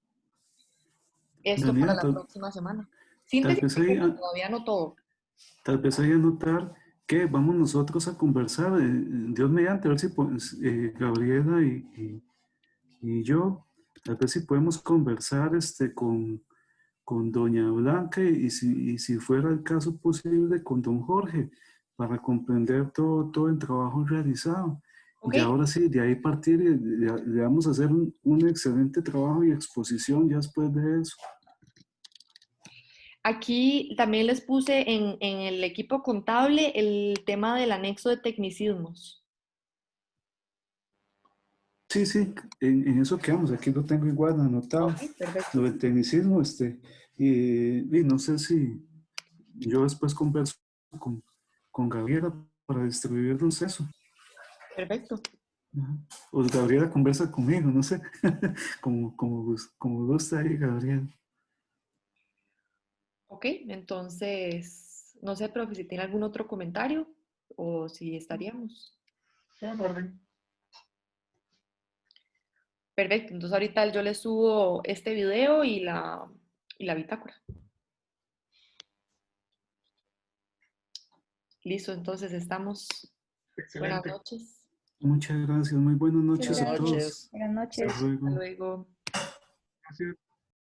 Esto para Daniela, la próxima semana. tal Síntesis, vez ahí, todavía no todo. tal vez ahí anotar que vamos nosotros a conversar, Dios mediante, a ver si Gabriela y yo, tal vez si podemos conversar con con doña Blanca y si fuera el caso posible con don Jorge, para comprender todo el trabajo realizado. Ok. Y ahora sí, de ahí partir, le vamos a hacer un excelente trabajo y exposición ya después de eso. Aquí también les puse en el equipo contable el tema del anexo de tecnicismos. Sí, sí, en eso quedamos, aquí lo tengo igual anotado. Ok, perfecto. Lo del tecnicismo, y no sé si yo después converso con Gabriela para distribuirnos eso. Perfecto. Ajá. O Gabriela conversa conmigo, no sé, como gusta ahí, Gabriela. Ok, entonces, no sé, profe, si tiene algún otro comentario o si estaríamos. Todo en orden. Perfecto, entonces ahorita yo les subo este video y la bitácora. Listo, entonces estamos. Buenas Excelente. noches. Muchas gracias, muy buenas noches Muchas a Buenas todos. noches. Buenas Hasta noches. luego. Hasta luego. Gracias.